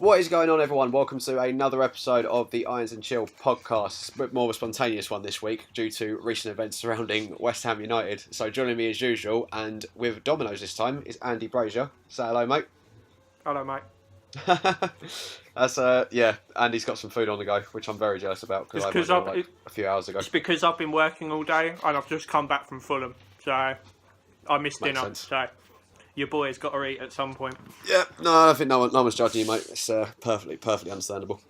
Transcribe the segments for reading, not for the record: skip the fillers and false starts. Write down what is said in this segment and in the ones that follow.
What is going on, everyone? Welcome to another episode of the Irons and Chill podcast. A bit more of a spontaneous one this week due to recent events surrounding West Ham United. So joining me as usual, and with Domino's this time, is Andy Brazier. Say hello, mate. Hello, mate. Andy's got some food on the go, which I'm very jealous about because I went there a few hours ago. It's because I've been working all day and I've just come back from Fulham, so I missed Makes dinner. sense. So your boy's got to eat at some point. Yeah, no, I think no one's judging you, mate. It's perfectly understandable.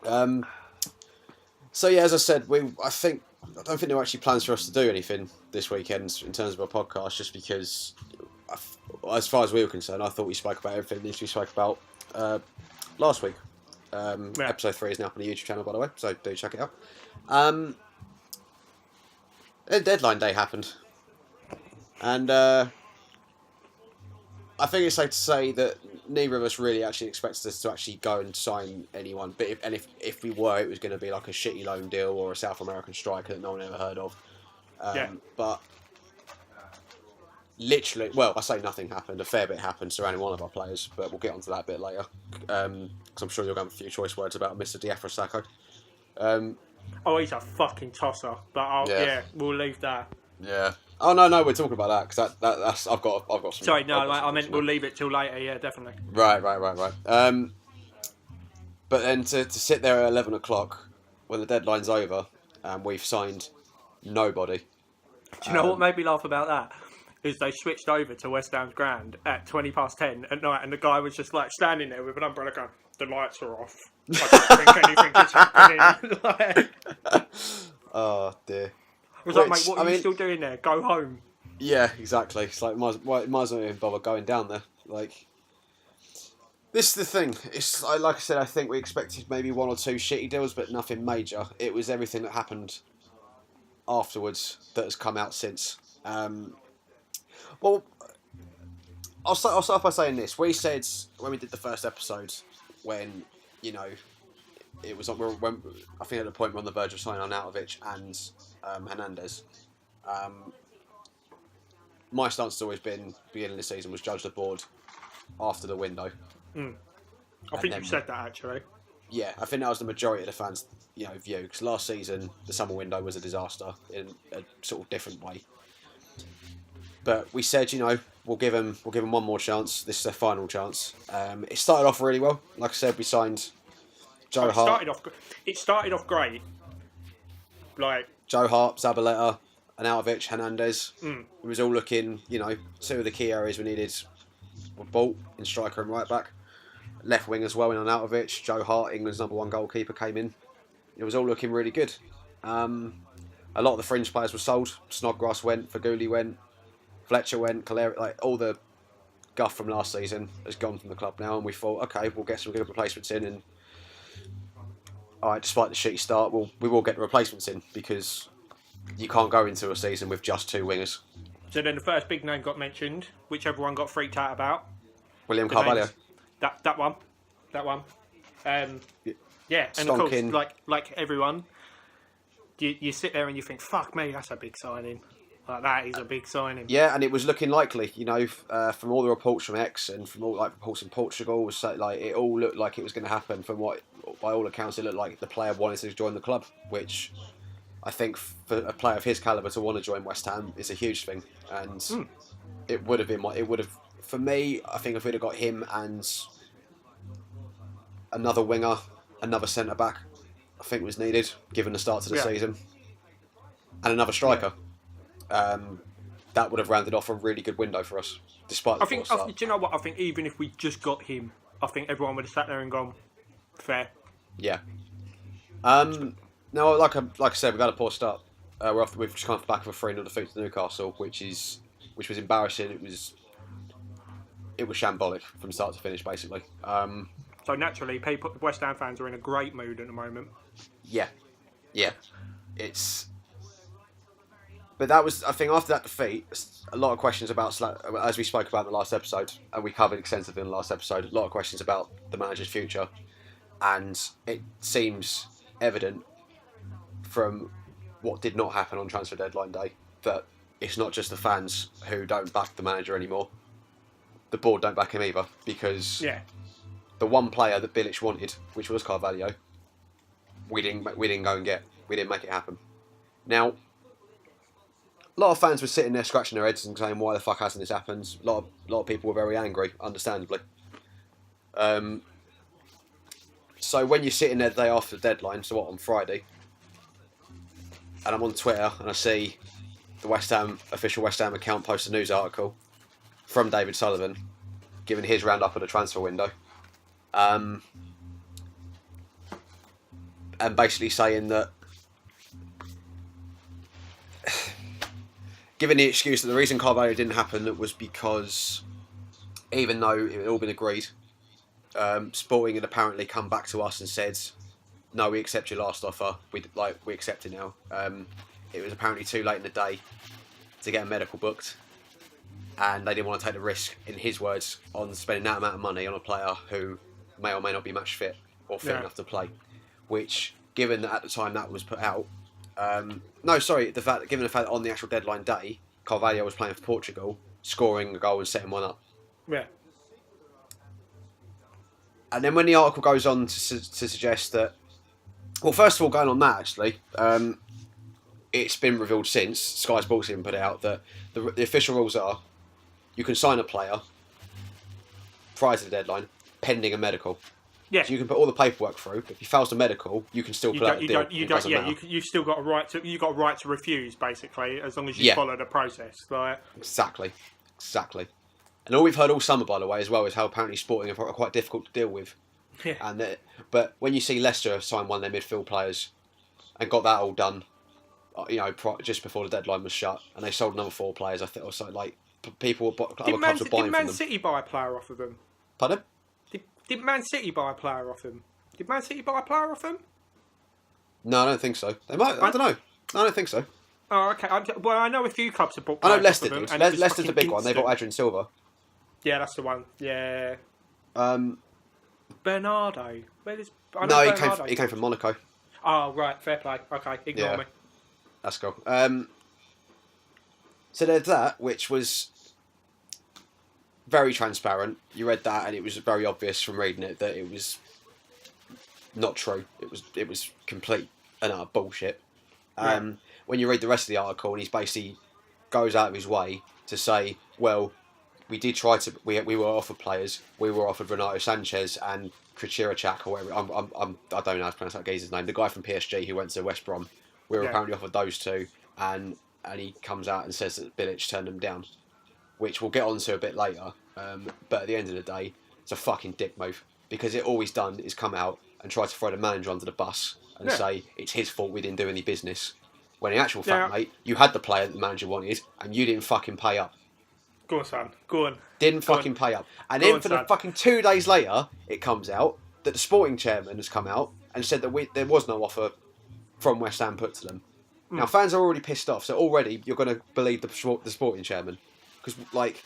So yeah, as I said, I don't think there were actually plans for us to do anything this weekend in terms of a podcast, just because, as far as we were concerned, I thought we spoke about everything we spoke about last week. Episode 3 is now up on the YouTube channel, by the way, so do check it out. Deadline day happened, and I think it's safe to say that neither of us really actually expected us to actually go and sign anyone. But if we were, it was going to be like a shitty loan deal or a South American striker that no one ever heard of. But literally, well, I say nothing happened. A fair bit happened surrounding one of our players, but we'll get onto that a bit later. Because I'm sure you'll have a few choice words about Mr. Diafra Sakho. He's a fucking tosser. But we'll leave that. Yeah. Oh no, we're talking about that because that's I've got some. Sorry, no, I meant we'll leave it till later. Yeah, definitely. Right. But then to sit there at 11 o'clock when the deadline's over and we've signed nobody. Do you know what made me laugh about that? Is they switched over to West Ham's ground at 10:20 at night, and the guy was just like standing there with an umbrella going, "The lights are off. I don't think anything is happening." Oh dear. I was like, mate, what are you still doing there? Go home. Yeah, exactly. It's like, might as well even bother going down there. Like, this is the thing. It's like I said, I think we expected maybe one or two shitty deals, but nothing major. It was everything that happened afterwards that has come out since. Well, I'll start off by saying this. We said when we did the first episode, when, you know, it was when I think at the point we're on the verge of signing Arnautovic and Hernandez. My stance has always been, beginning of the season, was judge the board after the window. I think you said that actually. Yeah, I think that was the majority of the fans' view, because last season the summer window was a disaster in a sort of different way. But we said, we'll give them one more chance. This is their final chance. It started off really well. Like I said, we signed Joe Hart. It started off great. Like Joe Hart, Zabaleta, Arnautovic, Hernandez. It was all looking, two of the key areas we needed were bought in striker and right back. Left wing as well in Arnautovic. Joe Hart, England's #1 goalkeeper, came in. It was all looking really good. A lot of the fringe players were sold. Snodgrass went, Faguli went, Fletcher went, Calera, like all the guff from last season has gone from the club now, and we thought, okay, we'll get some good replacements in, and alright, despite the shitty start, we will get the replacements in, because you can't go into a season with just two wingers. So then the first big name got mentioned, which everyone got freaked out about. William Carvalho. That one. And Stonking. of course, like everyone, you sit there and you think, fuck me, that's a big signing. Like, that is a big signing. Yeah, and it was looking likely, from all the reports from X and from all reports in Portugal, was it all looked like it was going to happen. From what, by all accounts, it looked like the player wanted to join the club, which I think for a player of his calibre to want to join West Ham is a huge thing. And it would have, for me, I think if we'd have got him and another winger, another centre back, I think was needed given the start to the season, and another striker. That would have rounded off a really good window for us, despite the poor start. Do you know what? I think even if we just got him, I think everyone would have sat there and gone, fair. Yeah. No, like I said, we've had a poor start. We've just come off the back of a 3-0 defeat to Newcastle, which was embarrassing. It was shambolic from start to finish, basically. So naturally, West Ham fans are in a great mood at the moment. Yeah. But that was, I think, after that defeat, a lot of questions about, as we spoke about in the last episode, and we covered extensively in the last episode, a lot of questions about the manager's future. And it seems evident from what did not happen on transfer deadline day that it's not just the fans who don't back the manager anymore. The board don't back him either, because the one player that Bilic wanted, which was Carvalho, we didn't go and get. We didn't make it happen. Now, a lot of fans were sitting there scratching their heads and saying, "Why the fuck hasn't this happened?" A lot of people were very angry, understandably. So when you're sitting there the day after the deadline, so what, on Friday, and I'm on Twitter and I see the official West Ham account post a news article from David Sullivan giving his roundup of the transfer window, and basically saying that, giving the excuse that the reason Carvalho didn't happen was because, even though it had all been agreed, Sporting had apparently come back to us and said, "No, we accept your last offer. We accept it now." It was apparently too late in the day to get a medical booked, and they didn't want to take the risk, in his words, on spending that amount of money on a player who may or may not be match fit or fit enough to play. Which, given that at the time that was put out, given the fact that on the actual deadline day, Carvalho was playing for Portugal, scoring a goal and setting one up. Yeah. And then when the article goes on to suggest that, well, first of all, going on that actually, it's been revealed since Sky Sports even put it out that the official rules are you can sign a player prior to the deadline pending a medical. Yeah. So you can put all the paperwork through, but if he fails the medical, you can still pull out the deal. You've still got a right to. You got a right to refuse, basically, as long as you follow the process. Like exactly. And all we've heard all summer, by the way, as well, is how apparently Sporting are quite difficult to deal with. Yeah. But when you see Leicester sign one of their midfield players and got that all done, just before the deadline was shut, and they sold another 4 players, I think, or so, like people, other clubs were buying from them. Did Man City buy a player off of them? Pardon? Did Man City buy a player off him? Did Man City buy a player off him? No, I don't think so. They might. I don't know. I don't think so. Oh, okay. Well, I know a few clubs have bought. I know Leicester did. Leicester's the big one. They bought Adrian Silva. Yeah, that's the one. Yeah. Bernardo. He came from Monaco. Oh, right. Fair play. Okay, ignore me. That's cool. So there's that, which was very transparent. You read that, and it was very obvious from reading it that it was not true. It was complete and utter bullshit. When you read the rest of the article, and he's basically goes out of his way to say, well, we did try to. We were offered players. We were offered Renato Sanchez and Krichirachak or whatever. I don't know how to pronounce that geezer's name. The guy from PSG who went to West Brom. We were apparently offered those two, and he comes out and says that Bilic turned them down, which we'll get onto a bit later. But at the end of the day, it's a fucking dick move, because all he's done is come out and try to throw the manager under the bus and say it's his fault we didn't do any business. When in actual fact, mate, you had the player that the manager wanted, and you didn't fucking pay up. Go on, son. Go on. Didn't fucking pay up. And then for the fucking 2 days later, it comes out that the Sporting chairman has come out and said that there was no offer from West Ham put to them. Now, fans are already pissed off, so already you're going to believe the Sporting chairman. Because, like...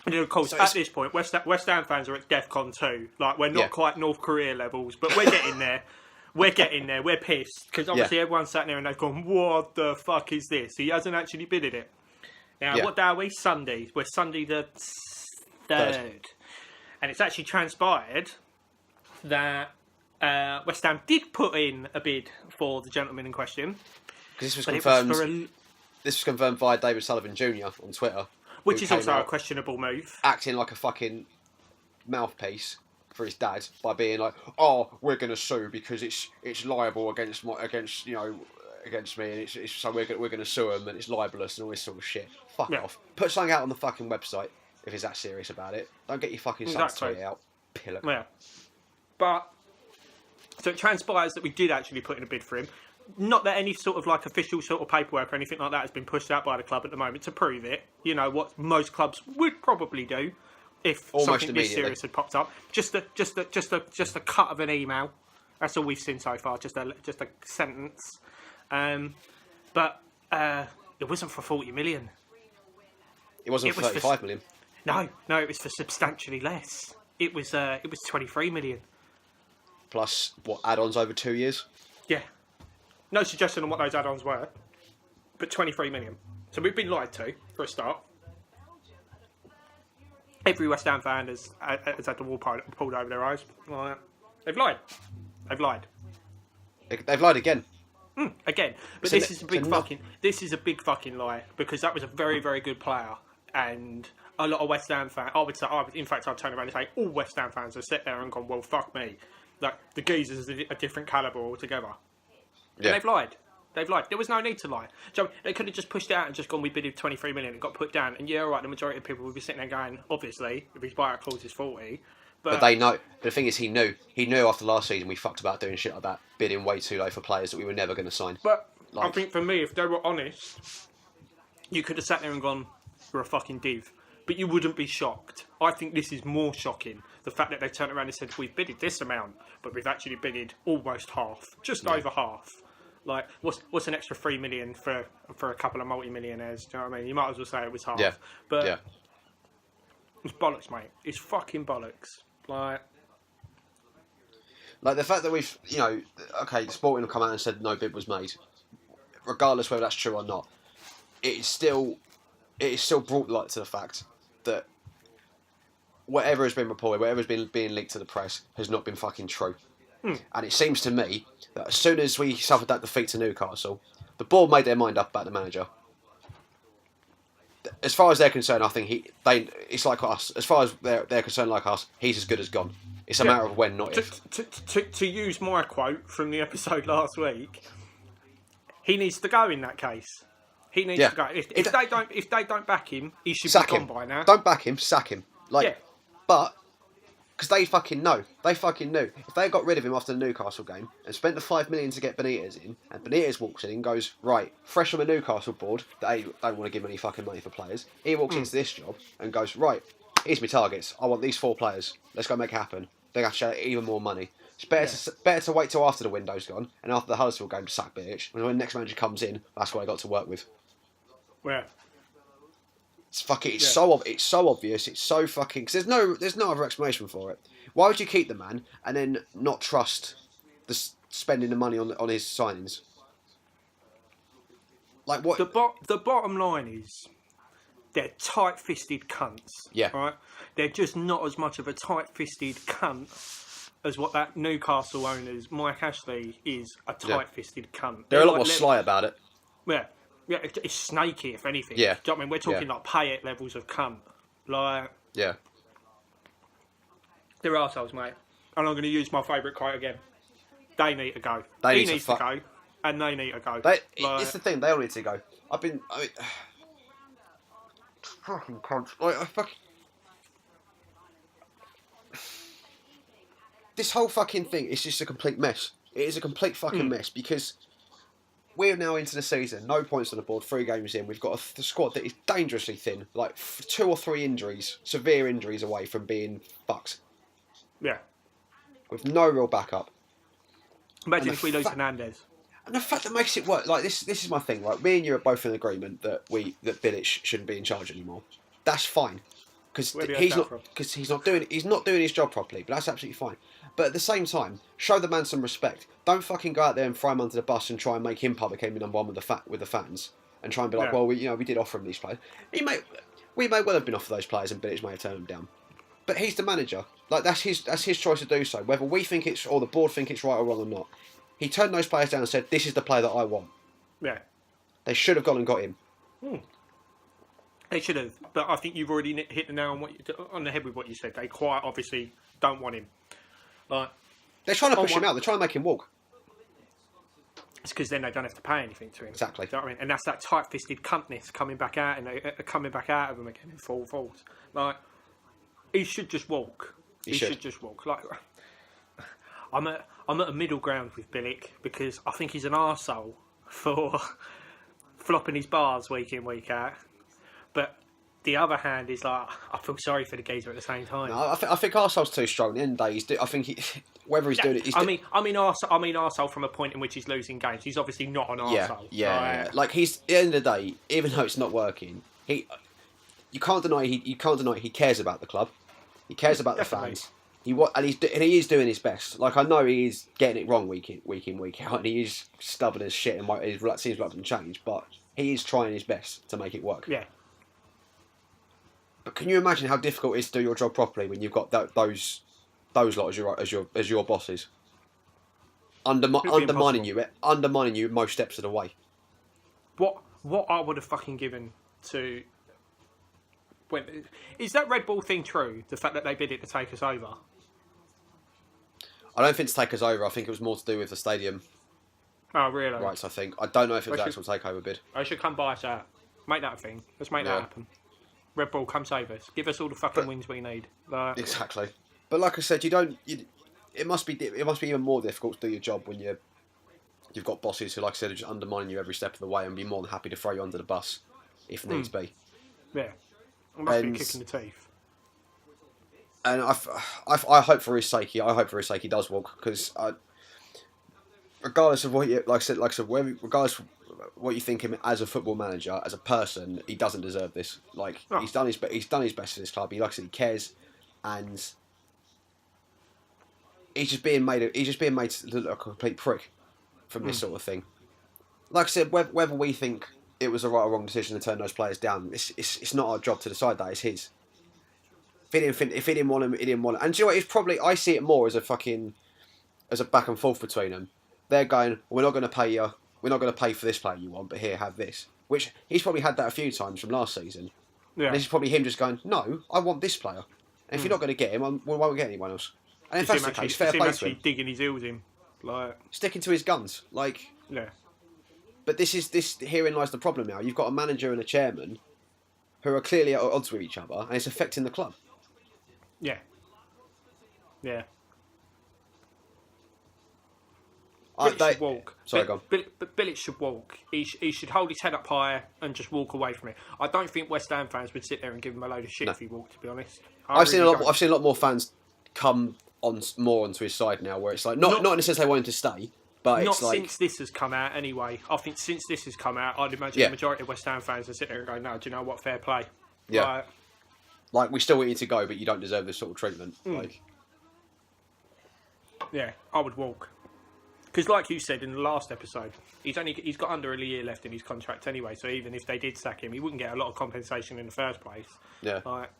And of course, at this point, West Ham fans are at DEFCON 2. Like, we're not quite North Korea levels, but we're getting there. We're getting there. We're pissed. Because obviously everyone's sat there and they've gone, what the fuck is this? He hasn't actually bidded it. Now, what day are we? Sunday. We're Sunday the 3rd. And it's actually transpired that West Ham did put in a bid for the gentleman in question. Because this was confirmed. This was confirmed via David Sullivan Jr. on Twitter. Which is also a questionable move. Acting like a fucking mouthpiece for his dad by being like, "Oh, we're going to sue because it's liable against me, and it's so we're going to sue him, and it's libelous and all this sort of shit." Fuck off. Put something out on the fucking website if he's that serious about it. Don't get your fucking son to tweet it out. Pillock. Yeah. But so it transpires that we did actually put in a bid for him. Not that any sort of like official sort of paperwork or anything like that has been pushed out by the club at the moment to prove it. You know what most clubs would probably do if something this serious had popped up. Just a cut of an email. That's all we've seen so far. Just a sentence. But it wasn't for 40 million. It wasn't for 35 million. No, it was for substantially less. It was 23 million. Plus what add-ons over 2 years? Yeah. No suggestion on what those add-ons were, but 23 million. So we've been lied to, for a start. Every West Ham fan has had the wool pulled over their eyes. Like, they've lied. They've lied. They've lied again. Again, but this is a big fucking lie, because that was a very, very good player, and a lot of West Ham fans. In fact, I'd turn around and say all West Ham fans have sat there and gone, "Well, fuck me." Like, the geezers are a different calibre altogether. Yeah. And they've lied. They've lied. There was no need to lie. So they could have just pushed it out and just gone, "We bid him 23 million," and got put down. And yeah, all right, the majority of people would be sitting there going, obviously, if his buyout clause is 40. But they know. The thing is, he knew. He knew after last season we fucked about doing shit like that, bidding way too low for players that we were never going to sign. But I think for me, if they were honest, you could have sat there and gone, "You're a fucking div." But you wouldn't be shocked. I think this is more shocking. The fact that they turned around and said, "We've bidded this amount, but we've actually bidded almost half. Just over half." Like, what's an extra 3 million for a couple of multi-millionaires? Do you know what I mean? You might as well say it was half. Yeah. But it's bollocks, mate. It's fucking bollocks. Like the fact that we've, Sporting have come out and said no bid was made, regardless whether that's true or not. It is still brought light to the fact that whatever has been reported, whatever has been being leaked to the press, has not been fucking true. And it seems to me that as soon as we suffered that defeat to Newcastle, the board made their mind up about the manager. As far as they're concerned, I think it's like us. As far as they're concerned, like us, he's as good as gone. It's a matter of when, not if. To use my quote from the episode last week, he needs to go in that case. He needs to go. If they don't back him, he should be gone by now. Don't back him, sack him. But because they fucking know. They fucking knew. If they got rid of him after the Newcastle game and spent the 5 million to get Benitez in, and Benitez walks in and goes, right, fresh from a Newcastle board, they don't want to give him any fucking money for players. He walks into this job and goes, right, here's my targets. I want these 4 players. Let's go make it happen. They're going to share even more money. It's better to wait till after the window's gone and after the Huddersfield game to sack Bitch. When the next manager comes in, that's what I got to work with. Where? It's so obvious. It's so fucking. Because there's no other explanation for it. Why would you keep the man and then not trust the spending the money on his signings? Like what? The bottom line is, they're tight-fisted cunts. Yeah. Right. They're just not as much of a tight-fisted cunt as what that Newcastle owner's Mike Ashley is. A tight-fisted cunt. They're a lot more sly about it. Yeah. Yeah, it's snaky, if anything. Yeah. Do you know what I mean? We're talking like pay-it levels of cunt. Like... Yeah. They're arseholes, mate. And I'm going to use my favourite quote again. They need to go. He needs to go, and they need to go. It's the thing, they all need to go. Fucking cunt. This whole fucking thing is just a complete mess. It is a complete fucking mess, because... We're now into the season, no points on the board, 3 games in. We've got a squad that is dangerously thin, like 2 or 3 injuries, severe injuries away from being fucked. Yeah. With no real backup. Imagine if we lose Hernandez. And the fact that makes it work, like this is my thing, right? Me and you are both in agreement that Bilic shouldn't be in charge anymore. That's fine. Because he's not doing his job properly, but that's absolutely fine. But at the same time, show the man some respect. Don't fucking go out there and throw him under the bus and try and make him public enemy number 1 with the fans, and try and be like, well, we did offer him these players. We may well have been offered those players, and Bilic may have turned them down. But he's the manager. Like that's his choice to do so. Whether we think it's or the board think it's right or wrong or not, he turned those players down and said, "This is the player that I want." Yeah. They should have gone and got him. They should have, but I think you've already hit the nail on the head with what you said. They quite obviously don't want him. Like, they're trying to push him out. They're trying to make him walk. It's because then they don't have to pay anything to him. Exactly. Do you know what I mean? And that's that tight-fisted cuntness coming back out and coming back out of him again in full force. Like, he should just walk. He should just walk. Like, I'm at a middle ground with Bilic because I think he's an arsehole for flopping his bars week in, week out. But the other hand is like, I feel sorry for the geezer at the same time. No, I think arsehole's too strong. At the end of the day, I think whether he's doing it... I mean arsehole from a point in which he's losing games. He's obviously not an arsehole. Yeah. Like, he's, at the end of the day, even though it's not working, you can't deny he cares about the club. He cares about the fans. He is doing his best. Like, I know he is getting it wrong week in, week out, and he is stubborn as shit and seems reluctant to change, but he is trying his best to make it work. Yeah. But can you imagine how difficult it is to do your job properly when you've got those lot as your bosses, undermining you most steps of the way? What I would have fucking given to. Is that Red Bull thing true? The fact that they bid it to take us over? I don't think to take us over. I think it was more to do with the stadium Oh, really? rights. I think. I don't know if it was an actual takeover bid. I should come buy us out. Make that a thing. Let's make that happen. Red Bull, come save us. Give us all the fucking wins we need. Exactly. But like I said, it must be even more difficult to do your job when you've got bosses who, like I said, are just undermining you every step of the way and be more than happy to throw you under the bus if needs be. Yeah. It must be a kick in the teeth. And I hope for his sake, he does walk, because regardless of what you regardless of what you think of him as a football manager, as a person, he doesn't deserve this. Like he's done his best for this club. Like I said, he cares, and he's just being made to look like a complete prick from this sort of thing. Like I said, whether we think it was a right or wrong decision to turn those players down, it's not our job to decide that. It's his. If he didn't want him, he didn't want him. And do you know what? It's probably, I see it more as a back and forth between them. They're going, we're not going to pay you. We're not going to pay for this player you want, but here, have this. Which he's probably had that a few times from last season. Yeah. And this is probably him just going, no, I want this player. And if you're not going to get him, we won't get anyone else. And if that's the case, fair play to him. Digging his heels in, like sticking to his guns, like. Yeah. But herein lies the problem now. You've got a manager and a chairman who are clearly at odds with each other, and it's affecting the club. Yeah. Yeah. They should walk. Sorry, go on. But Bilic should walk. He should hold his head up higher and just walk away from it. I don't think West Ham fans would sit there and give him a load of shit if he walked, to be honest. I've seen a lot more fans come on more onto his side now, where it's like not in the sense they want him to stay, but not it's like, since this has come out anyway. I think since this has come out, I'd imagine the majority of West Ham fans would sit there and go, "No, do you know what? Fair play." Yeah. Like we still want you to go, but you don't deserve this sort of treatment. Like, yeah, I would walk. Because, like you said in the last episode, he's got under a year left in his contract anyway. So even if they did sack him, he wouldn't get a lot of compensation in the first place. Yeah, like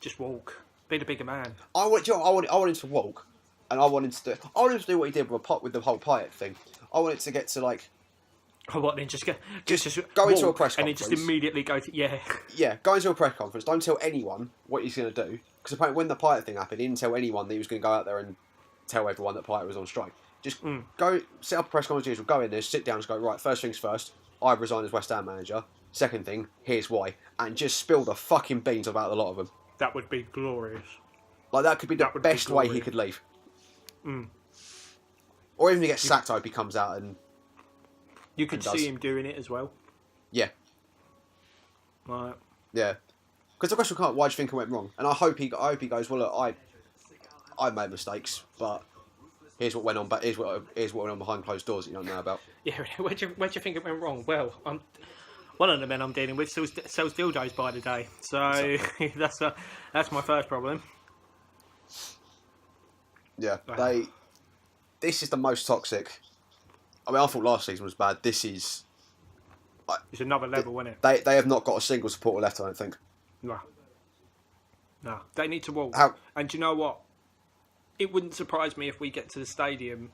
just walk, be the bigger man. I want him to walk, and I want him to do what he did with the whole Payet thing. I want it to get to like. Oh, what then? Just go into a press conference and then just immediately go to go into a press conference. Don't tell anyone what he's going to do, because apparently when the Payet thing happened, he didn't tell anyone that he was going to go out there and tell everyone that Payet was on strike. Just go set up a press conference. We'll go in there, sit down, and go right. First things first. I resign as West Ham manager. Second thing, here's why, and just spill the fucking beans about a lot of them. That would be glorious. Like that could be the best way he could leave. Or even he gets sacked. I hope he comes out and. You could see him doing it as well. Yeah. Right. Yeah. Because the question can't. Why do you think it went wrong? And I hope he goes. Well, look, I made mistakes, but here's what went on. But here's what went on behind closed doors that you don't know about. Yeah. Where do you think it went wrong? Well, one of the men I'm dealing with sells dildos by the day, so that's my first problem. Yeah. This is the most toxic. I mean, I thought last season was bad. This is. It's another level, isn't it? They have not got a single supporter left, I don't think. No. They need to walk. How? And do you know what? It wouldn't surprise me if we get to the stadium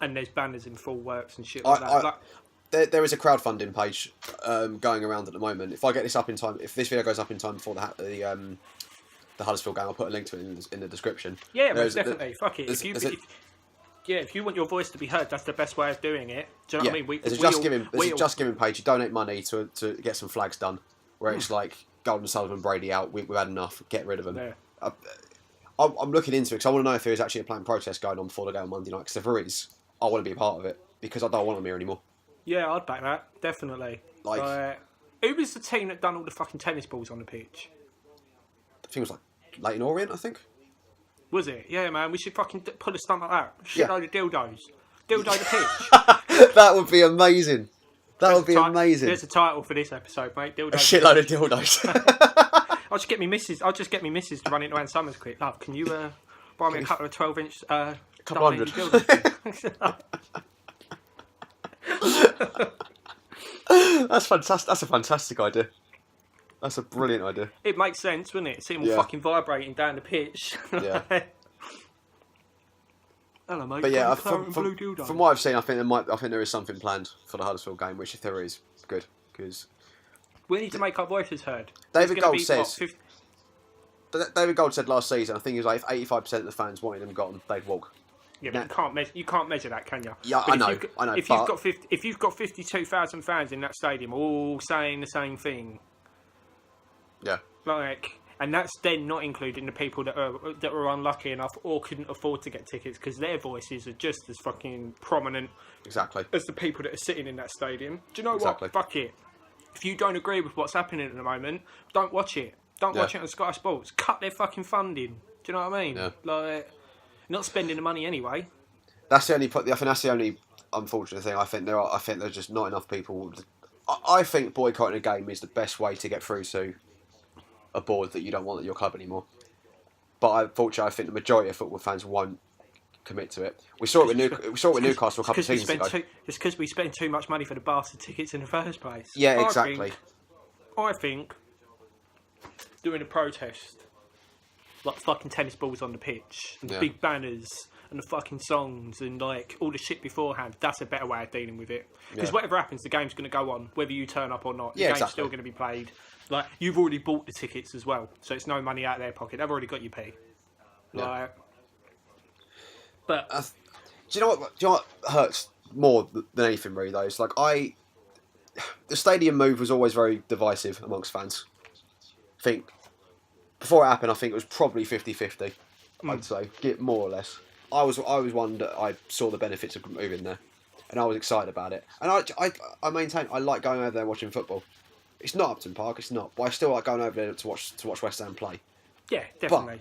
and there's banners in full works and shit like that. There is a crowdfunding page going around at the moment. If I get this up in time, if this video goes up in time before the Huddersfield game, I'll put a link to it in the description. Yeah, most definitely. Fuck it. If you want your voice to be heard, that's the best way of doing it. Do you know what I mean? There's a Just Giving page. You donate money to get some flags done, where it's like Golden Sullivan, Brady out. We've had enough. Get rid of them. Yeah. I'm looking into it because I want to know if there is actually a planned protest going on before the game on Monday night. Because if there is, I want to be a part of it because I don't want them here anymore. Yeah, I'd back that definitely. Who was the team that done all the fucking tennis balls on the pitch? I think it was like Leighton Orient. I think. Was it? Yeah, man. We should fucking put a stunt like that. Shitload of dildos. Dildo the pitch. That would be amazing. That would be amazing. There's a title for this episode, mate. Dildo. A shitload of dildos. I'll just get me missus to run into Ann Summers quick. Love, can you buy me a couple of 12-inch couple hundred dildos? That's fantastic. That's a fantastic idea. That's a brilliant idea. It makes sense, wouldn't it? See them all fucking vibrating down the pitch. Yeah. Hello, mate. But yeah, from what I've seen, I think there is something planned for the Huddersfield game, which if there is, good, because we need to make our voices heard. David Gold says. David Gold said last season, I think he was like, if 85% of the fans wanted them gone, they'd walk. Yeah, but you can't measure that, can you? Yeah, but I know. If you've got 52,000 fans in that stadium, all saying the same thing, yeah, and that's then not including the people that are unlucky enough or couldn't afford to get tickets because their voices are just as fucking prominent, exactly, as the people that are sitting in that stadium. Do you know what? Fuck it. If you don't agree with what's happening at the moment, don't watch it. Don't watch it on Sky Sports. Cut their fucking funding. Do you know what I mean? Yeah. Not spending the money anyway. That's the only. I think that's the only unfortunate thing. I think there's just not enough people. I think boycotting a game is the best way to get through to a board that you don't want at your club anymore. But unfortunately, I think the majority of football fans won't commit to it. We saw it with Newcastle a couple of seasons ago. It's because we spent too much money for the bastard tickets in the first place. Yeah, exactly. I think doing a protest, like fucking tennis balls on the pitch, and the big banners, and the fucking songs, and like all the shit beforehand, that's a better way of dealing with it. Because whatever happens, the game's going to go on, whether you turn up or not. The game's still going to be played. Like, you've already bought the tickets as well, so it's no money out of their pocket. They've already got your pay. Like, but do you know what hurts more than anything really though? It's like the stadium move was always very divisive amongst fans. I think before it happened, I think it was probably 50-50. I'd say, more or less. I was one that I saw the benefits of moving there, and I was excited about it. And I maintain I like going over there watching football. It's not Upton Park, it's not, but I still like going over there to watch West Ham play. Yeah, definitely.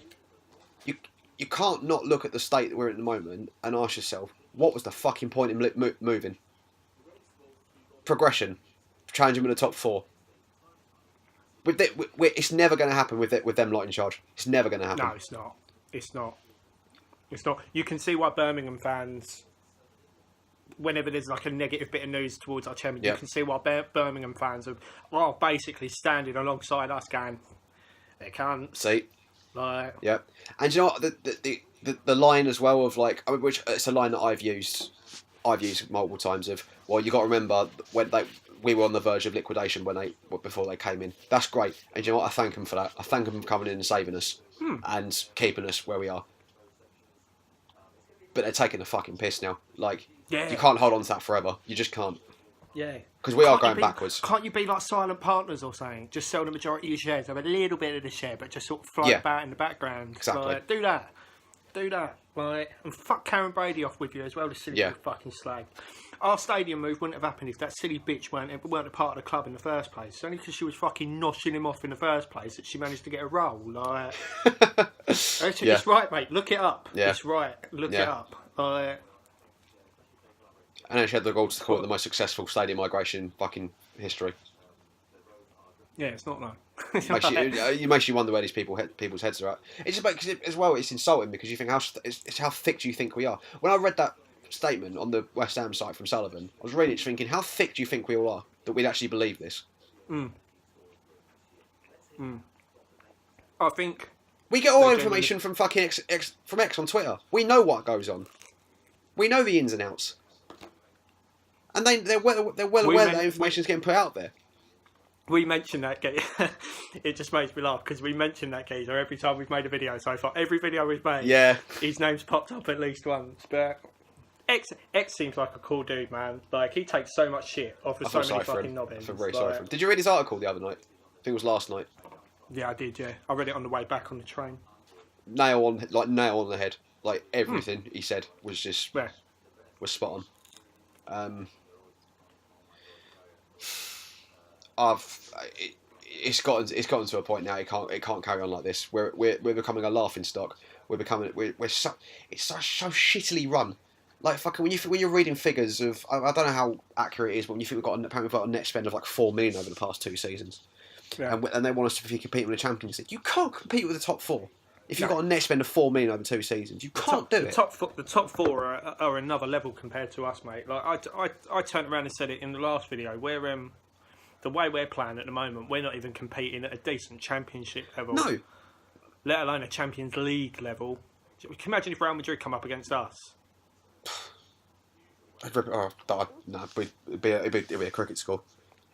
But you can't not look at the state that we're in at the moment and ask yourself, what was the fucking point in moving? Progression, challenging with the top four. It's never going to happen with them lot in charge. It's never going to happen. No, it's not. It's not. You can see why Birmingham fans, whenever there's like a negative bit of news towards our chairman, you can see why Birmingham fans are basically standing alongside us going, they can't. See? Like, yeah. And you know what? The line as well of like, which it's a line that I've used multiple times of, well, you got to remember when we were on the verge of liquidation before they came in. That's great. And you know what? I thank them for that. I thank them for coming in and saving us and keeping us where we are. But they're taking the fucking piss now. Like, you can't hold on to that forever. You just can't. Yeah. Because we are going backwards. Can't you be like silent partners or something? Just sell the majority of your shares, have a little bit of the share, but just sort of float about in the background. Exactly. Like, do that. Like, and fuck Karen Brady off with you as well, the silly little fucking slag. Our stadium move wouldn't have happened if that silly bitch weren't a part of the club in the first place. It's only because she was fucking noshing him off in the first place that she managed to get a role. Like, it's right, mate. Look it up. Yeah. It's right. Look it up. And then she had the goal to call it the most successful stadium migration fucking history. Yeah, it's not no. It makes you wonder where these people's heads are at. It's just because as well, it's insulting because you think it's how thick do you think we are? When I read that statement on the West Ham site from Sullivan, I was reading it thinking, how thick do you think we all are that we'd actually believe this? I think we get all our information from fucking from X on Twitter. We know what goes on. We know the ins and outs, and they're well aware that information is getting put out there. We mentioned that geezer. It just makes me laugh because we mentioned that geezer every time we've made a video so far. Every video we've made, his name's popped up at least once. But X seems like a cool dude, man. Like, he takes so much shit off of so many fucking knobbins. I feel very sorry for him. Did you read his article the other night? I think it was last night. Yeah, I did. Yeah, I read it on the way back on the train. Nail on the head. Like everything he said was just was spot on. It's gotten to a point now. It can't carry on like this. We're becoming a laughing stock. It's so shittily run. Like fucking when you're reading figures of, I don't know how accurate it is, but when you think we've got a net spend of like 4 million over the past 2 seasons, and they want us to be competing with the Champions League. You can't compete with the top 4 if you've got a net spend of 4 million over 2 seasons. You can't do it. The top four are another level compared to us, mate. Like I turned around and said it in the last video where the way we're playing at the moment, we're not even competing at a decent championship level. No. Let alone a Champions League level. Can you imagine if Real Madrid come up against us? No, it'd be a cricket score.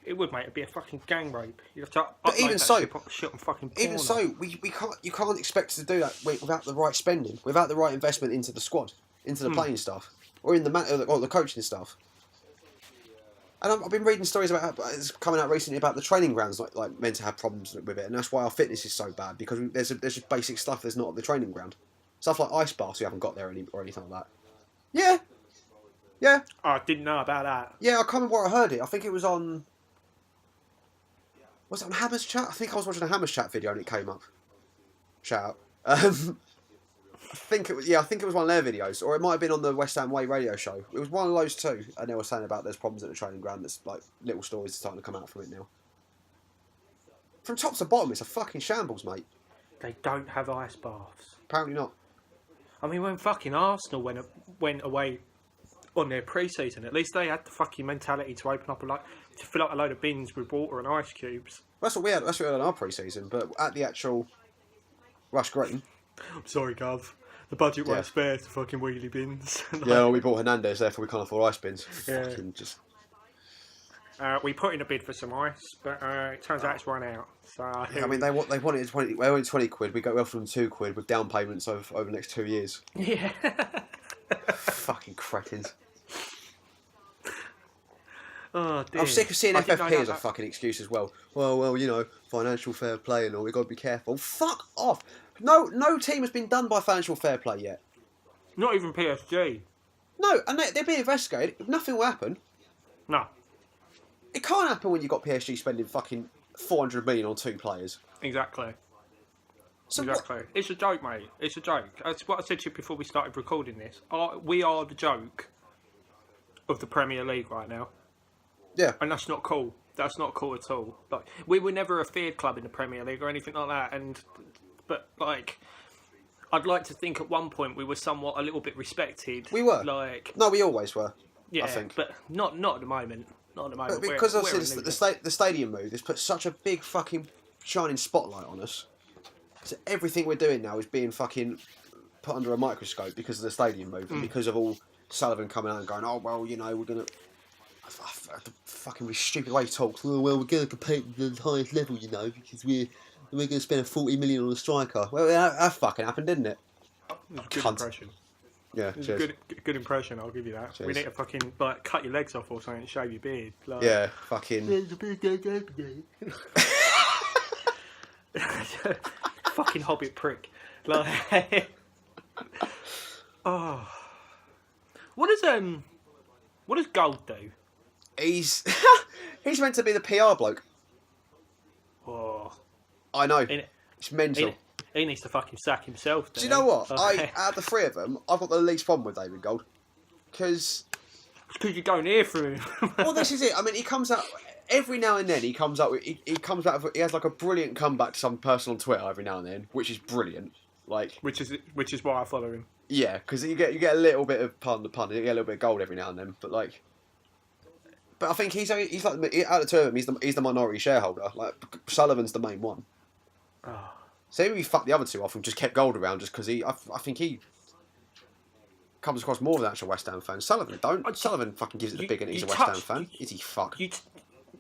It would, mate. It'd be a fucking gang rape. You'd have to But even so, shit on fucking even porno. so, we can't. You can't expect us to do that without the right spending, without the right investment into the squad, into the playing staff, or in or the coaching staff. And I've been reading stories about it's coming out recently about the training grounds like meant to have problems with it, and that's why our fitness is so bad because there's just basic stuff there's not at the training ground, stuff like ice baths we haven't got there or anything like that. Yeah. Oh, I didn't know about that. Yeah, I can't remember where I heard it. I think it was on. Was it on Hammer's Chat? I think I was watching a Hammer's Chat video and it came up. Shout out. I think it was one of their videos, or it might have been on the West Ham Way radio show. It was one of those two, and they were saying about there's problems at the training ground. There's like little stories starting to come out from it now. From top to bottom, it's a fucking shambles, mate. They don't have ice baths. Apparently not. I mean, when fucking Arsenal went away on their pre-season, at least they had the fucking mentality to open up to fill up a load of bins with water and ice cubes. That's what we had. That's what we had in our pre-season, but at the actual Rush Green. I'm sorry, Gov. The budget won't spare to fucking wheelie bins. Well, we bought Hernandez, therefore we can't afford ice bins. Yeah. Fucking just. We put in a bid for some ice, but it turns out it's run out. So I mean, they wanted 20. They wanted 20 quid. We offered them 2 quid with down payments over the next 2 years. Yeah. Fucking cretins. Oh, dear. I'm sick of seeing FFP as a fucking excuse as well. Well, you know, financial fair play and all. We got to be careful. Fuck off. No team has been done by financial fair play yet. Not even PSG. No, and they're being investigated. Nothing will happen. No. It can't happen when you've got PSG spending fucking 400 million on 2 players. Exactly. So exactly. It's a joke, mate. It's a joke. That's what I said to you before we started recording this. We are the joke of the Premier League right now. Yeah. And that's not cool. That's not cool at all. Like, we were never a feared club in the Premier League or anything like that. But I'd like to think at one point we were somewhat a little bit respected. We were. No, we always were. Yeah, I think. But not at the moment. Not at the moment. But because obviously the stadium move has put such a big fucking shining spotlight on us. So everything we're doing now is being fucking put under a microscope because of the stadium move and because of all Sullivan coming out and going, oh well, you know, we're gonna. The fucking stupid way he talks. Oh, well, we're going to compete at the highest level, you know, because we're going to spend 40 million on a striker. Well, that fucking happened, didn't it? Good impression. Yeah, cheers. Good impression. I'll give you that. Cheers. We need to fucking cut your legs off or something and shave your beard. Yeah, fucking. Fucking hobbit prick. Oh, what does Gold do? He's meant to be the PR bloke. Oh, I know. It's mental. He needs to fucking sack himself. Do you know what? Out of the 3 of them, I've got the least problem with David Gold. Because you're going here for him. Well, this is it. I mean, he comes out every now and then. He comes out. He has like a brilliant comeback to some person on Twitter every now and then, which is brilliant. Like, which is why I follow him. Yeah, because you get a little bit of pun. You get a little bit of gold every now and then, but I think he's like out of the 2 of them, he's the minority shareholder. Like, Sullivan's the main one. Oh. So maybe we fucked the other 2 off and just kept Gold around just because I think he comes across more of an actual West Ham fan. Sullivan don't. Sullivan fucking gives it the big and he's a West Ham fan. Is he fuck?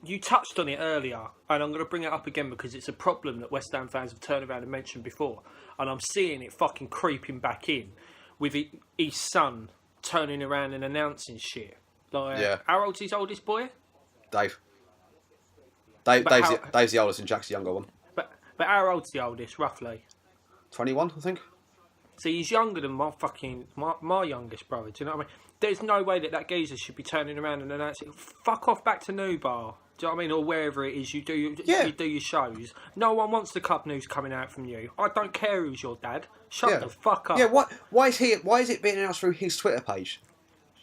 You touched on it earlier, and I'm going to bring it up again because it's a problem that West Ham fans have turned around and mentioned before, and I'm seeing it fucking creeping back in with his son turning around and announcing shit. Like, how old's his oldest boy? Dave's the oldest and Jack's the younger one. But how old's the oldest, roughly? 21, I think. So he's younger than my youngest brother, do you know what I mean? There's no way that geezer should be turning around and announcing, fuck off back to New Bar. Do you know what I mean? Or wherever it is you do your shows. No one wants the club news coming out from you. I don't care who's your dad. Shut the fuck up. Yeah, why is it being announced through his Twitter page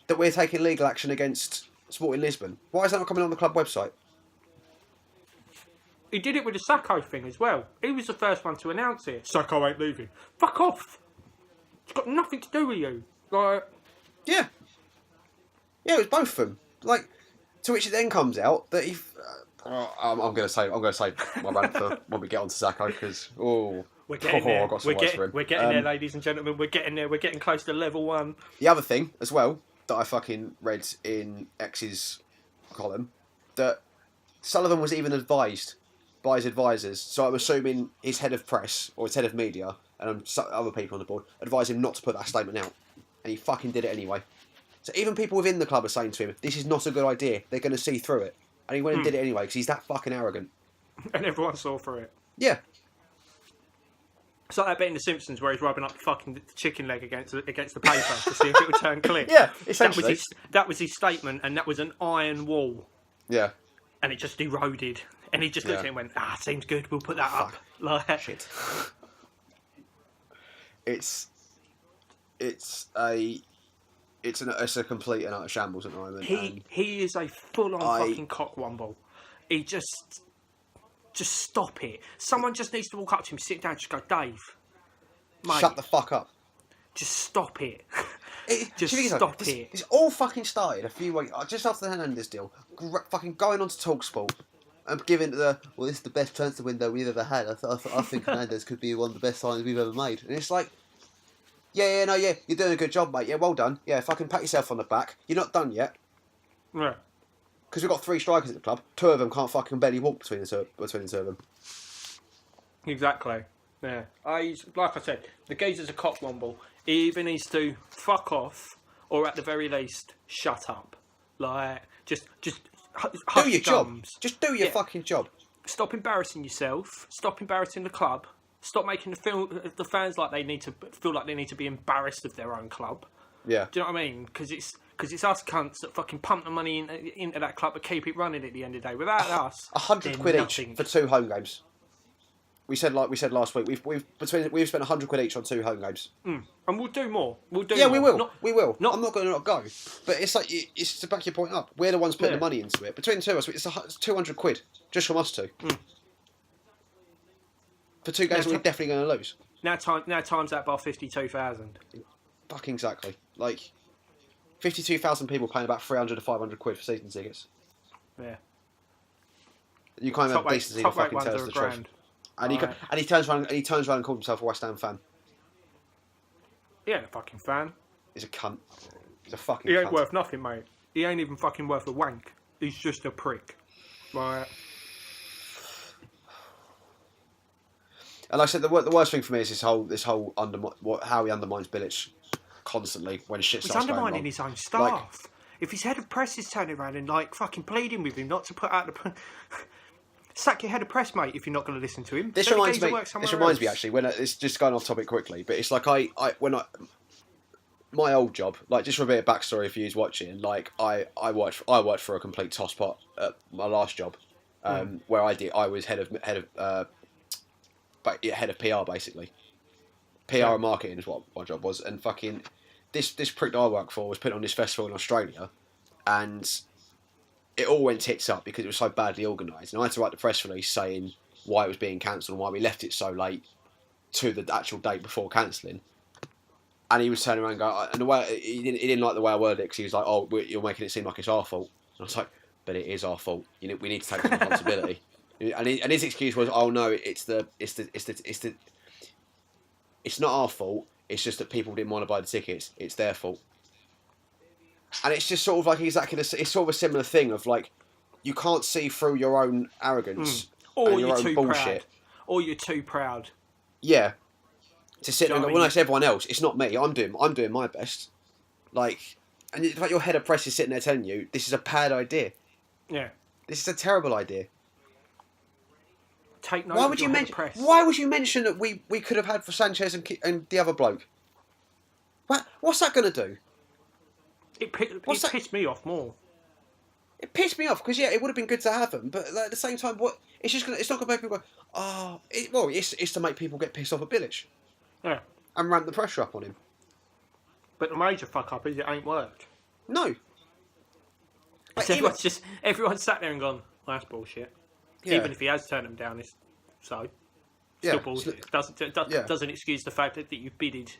that we're taking legal action against Sporting Lisbon? Why is that not coming on the club website? He did it with the Sacco thing as well. He was the first one to announce it. Sacco ain't leaving. Fuck off. It's got nothing to do with you. Yeah, it was both of them. Like, to which it then comes out that I'm going to say my rant for when we get on to Sacco because we're getting there. I've got some words for him. We're getting there, ladies and gentlemen. We're getting there. We're getting close to level 1. The other thing as well that I fucking read in X's column that Sullivan was even advised by his advisors. So I'm assuming his head of press or his head of media and other people on the board advised him not to put that statement out, and he fucking did it anyway. So even people within the club are saying to him, "This is not a good idea. They're going to see through it," and he went and did it anyway because he's that fucking arrogant. And everyone saw through it. Yeah. It's like that bit in The Simpsons where he's rubbing up the fucking chicken leg against the paper to see if it would turn clear. Yeah, essentially. That was his statement, and that was an iron wall. Yeah. And it just eroded. And he just looked at it and went, seems good, we'll put that up. Like, shit. It's a complete and utter shambles at the moment. He is a full-on fucking cockwomble. He just stop it. Someone just needs to walk up to him, sit down, just go, Dave, mate, shut the fuck up. Just stop it. Stop it. It's all fucking started a few weeks just after the Hernandez deal. Fucking going on to TalkSport and giving this is the best transfer window we've ever had. I think Hernandez could be one of the best signings we've ever made. And it's like, you're doing a good job, mate. Yeah, well done. Yeah, fucking pat yourself on the back. You're not done yet. Right. Because we've got 3 strikers at the club. 2 of them can't fucking barely walk between the two of them. Exactly. Yeah. Like I said, the geezer's a cockwomble. He either needs to fuck off, or at the very least, shut up. Like, just do your job. Just do your fucking job. Stop embarrassing yourself. Stop embarrassing the club. Stop making the fans like they need to feel like they need to be embarrassed of their own club. Yeah. Do you know what I mean? Because it's us cunts that fucking pump the money into that club to keep it running at the end of the day. Without us, 100 quid each for 2 home games. We said last week we've spent 100 quid each on 2 home games. And we'll do more. We'll do. Yeah, more. we will. I'm not going to not go. But it's like it's to back your point up. We're the ones putting the money into it. Between the 2 of us, it's 200 quid just from us 2. For 2 games, we're definitely going to lose. Now times that by 52,000. Fucking exactly. Like 52,000 people paying about 300 to 500 quid for season tickets. Yeah. You can't have decency to fucking tell us the truth. And he turns around and calls himself a West Ham fan. He ain't a fucking fan. He's a cunt. He's a fucking cunt. He ain't worth nothing, mate. He ain't even fucking worth a wank. He's just a prick. Right. And like I said, the worst thing for me is this whole how he undermines Bilic constantly when shit starts going wrong. He's undermining his own staff. If his head of press is turning around and like fucking pleading with him not to put out the sack your head of press, mate, if you're not going to listen to him. This reminds me actually when it's just going off topic quickly, but it's like my old job, like just for a bit of backstory for you watching, like I worked for a complete tosspot at my last job, where I was head of PR basically. PR and marketing is what my job was, and fucking this prick that I work for was putting on this festival in Australia, and it all went tits up because it was so badly organised, and I had to write the press release saying why it was being cancelled and why we left it so late to the actual date before cancelling. And he was turning around and going, and the way he didn't like the way I worded it because he was like, "Oh, you're making it seem like it's our fault." And I was like, "But it is our fault. We need to take some responsibility." And his excuse was, "Oh no, it's not our fault. It's just that people didn't want to buy the tickets. It's their fault." And it's just sort of like exactly it's sort of a similar thing of like you can't see through your own arrogance or your own bullshit, or you're too proud. Yeah, to sit there and go, "Well, it's everyone else. It's not me. I'm doing my best." Like, and it's like your head of press is sitting there telling you this is a bad idea. Yeah, this is a terrible idea. Take note. Why would you mention that we could have had for Sanchez and the other bloke? What's that going to do? It pissed me off more. It pissed me off because it would have been good to have them, but at the same time, it's not going to make people go, "Oh, it's to make people get pissed off at Bilic." Yeah. And ramp the pressure up on him. But the major fuck up is it ain't worked. No. Everyone's sat there and gone, "Well, that's bullshit." Yeah. Even if he has turned them down, it's still bullshit. Doesn't excuse the fact that you bidded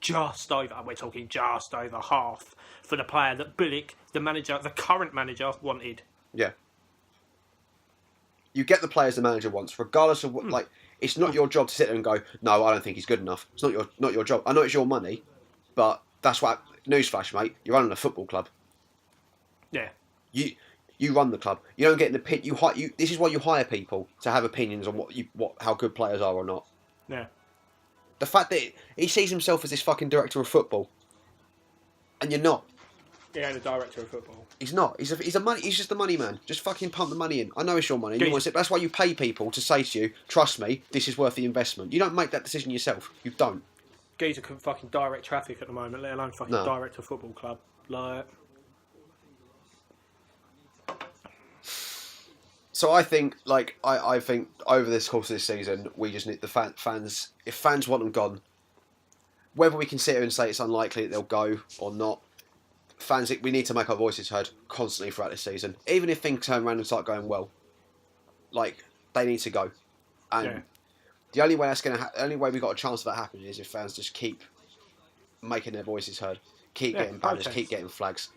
just over. We're talking just over half for the player that Bilic, the current manager, wanted. Yeah. You get the players the manager wants, regardless of what. Like, it's not your job to sit there and go, no, I don't think he's good enough. It's not your job. I know it's your money, but that's what. Newsflash, mate. You're running a football club. Yeah. You run the club. You don't get an opinion. This is why you hire people to have opinions on how good players are or not. Yeah. The fact that he sees himself as this fucking director of football, and you're not. Yeah, the director of football. He's not. He's just a money man. Just fucking pump the money in. I know it's your money. That's why you pay people to say to you, trust me, this is worth the investment. You don't make that decision yourself. You don't. Geezer can fucking direct traffic at the moment, let alone fucking direct a football club. Like. So I think, I think over this course of this season, we just need the fans. If fans want them gone, whether we can sit here and say it's unlikely that they'll go or not, fans, we need to make our voices heard constantly throughout this season. Even if things turn around and start going well, they need to go. And the only way only way we got a chance of that happening is if fans just keep making their voices heard, keep getting banners, keep getting flags.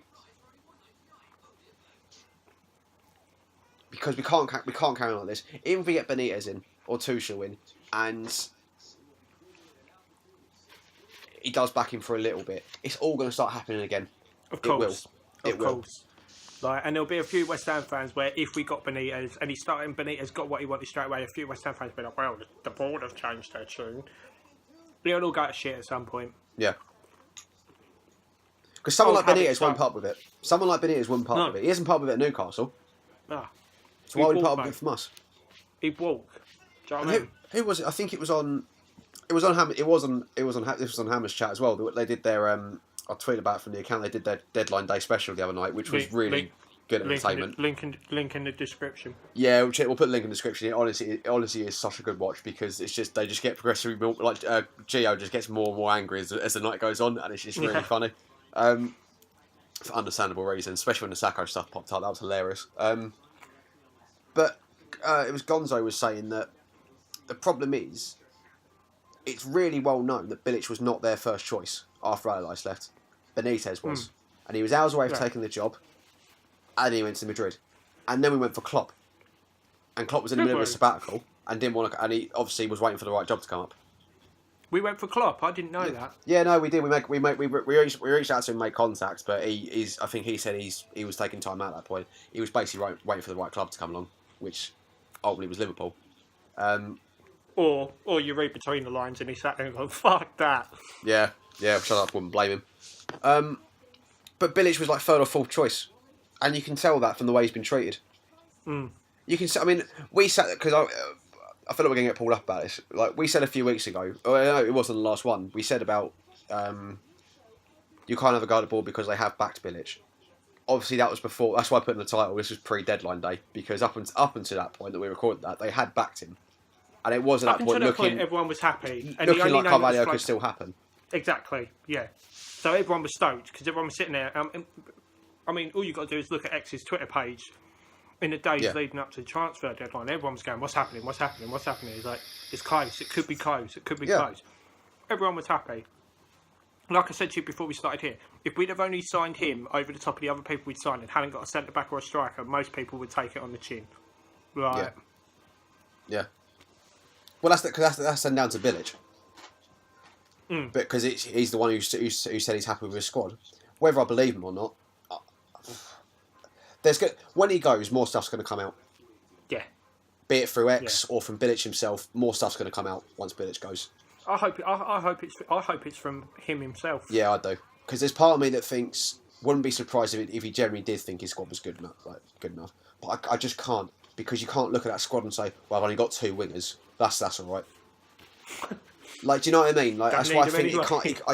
Because we can't carry on like this. Even if we get Benitez in or Tuchel in, and he does back him for a little bit, it's all going to start happening again. Of course, it will. Like, and there'll be a few West Ham fans where if we got Benitez and Benitez got what he wanted straight away, a few West Ham fans will be like, well, the board have changed their tune. It'll all go to shit at some point. Yeah. Because someone like Benitez won't part with it. Someone like Benitez wouldn't part with it. He hasn't part with it at Newcastle. No. So why would he part with it from us? He'd walk. Do you know what I mean? Who was it? I think it was on. It was on Hammer's chat as well. They did their. I tweeted about it from the account. They did their deadline day special the other night, which was really good entertainment. Link in the description. Yeah, we'll put a link in the description. It honestly is such a good watch because it's just they just get progressively more, like Gio just gets more and more angry as the night goes on, and it's just really funny. For understandable reasons, especially when the Sacco stuff popped up. That was hilarious. But it was Gonzo was saying that the problem is it's really well known that Bilic was not their first choice after Allardyce left. Benitez was. And he was hours away from taking the job, and he went to Madrid. And then we went for Klopp. And Klopp was in the middle of a sabbatical and didn't want to, and he obviously was waiting for the right job to come up. We went for Klopp. I didn't know that. Yeah, no, we did. We reached out to him, and made contact, but I think he said he was taking time out at that point. He was basically waiting for the right club to come along, which ultimately was Liverpool. Or you read between the lines and he sat there and go, fuck that. Yeah, shut up, wouldn't blame him. But Bilic was like third or fourth choice, and you can tell that from the way he's been treated. You can. I mean, we sat because I feel like we're going to get pulled up about this. Like we said a few weeks ago, no, it wasn't the last one. We said about you can't have a guy at the board because they have backed Bilic. Obviously, that was before. That's why I put in the title. This was pre-deadline day because up until that point that we recorded that, they had backed him, and it was at that point looking. Everyone was happy, and looking like Carvalho could still happen. Exactly. Yeah. So everyone was stoked because everyone was sitting there. I mean, all you got to do is look at X's Twitter page in the days leading up to the transfer deadline. Everyone was going, "What's happening? What's happening? What's happening?" He's like, "It's close. It could be close. It could be close." Everyone was happy. Like I said to you before we started here, if we'd have only signed him over the top of the other people we'd signed and hadn't got a centre back or a striker, most people would take it on the chin. Right? Yeah. Well, that's then down to Bilic. Because he's the one who said he's happy with his squad. Whether I believe him or not, when he goes, more stuff's going to come out. Yeah. Be it through X or from Bilic himself, more stuff's going to come out once Bilic goes. I hope it's from him himself. Yeah, I do. Because there's part of me that thinks wouldn't be surprised if he generally did think his squad was good enough. But I just can't, because you can't look at that squad and say, "Well, I've only got 2 wingers. That's all right." Like, do you know what I mean? Like, that's why I think I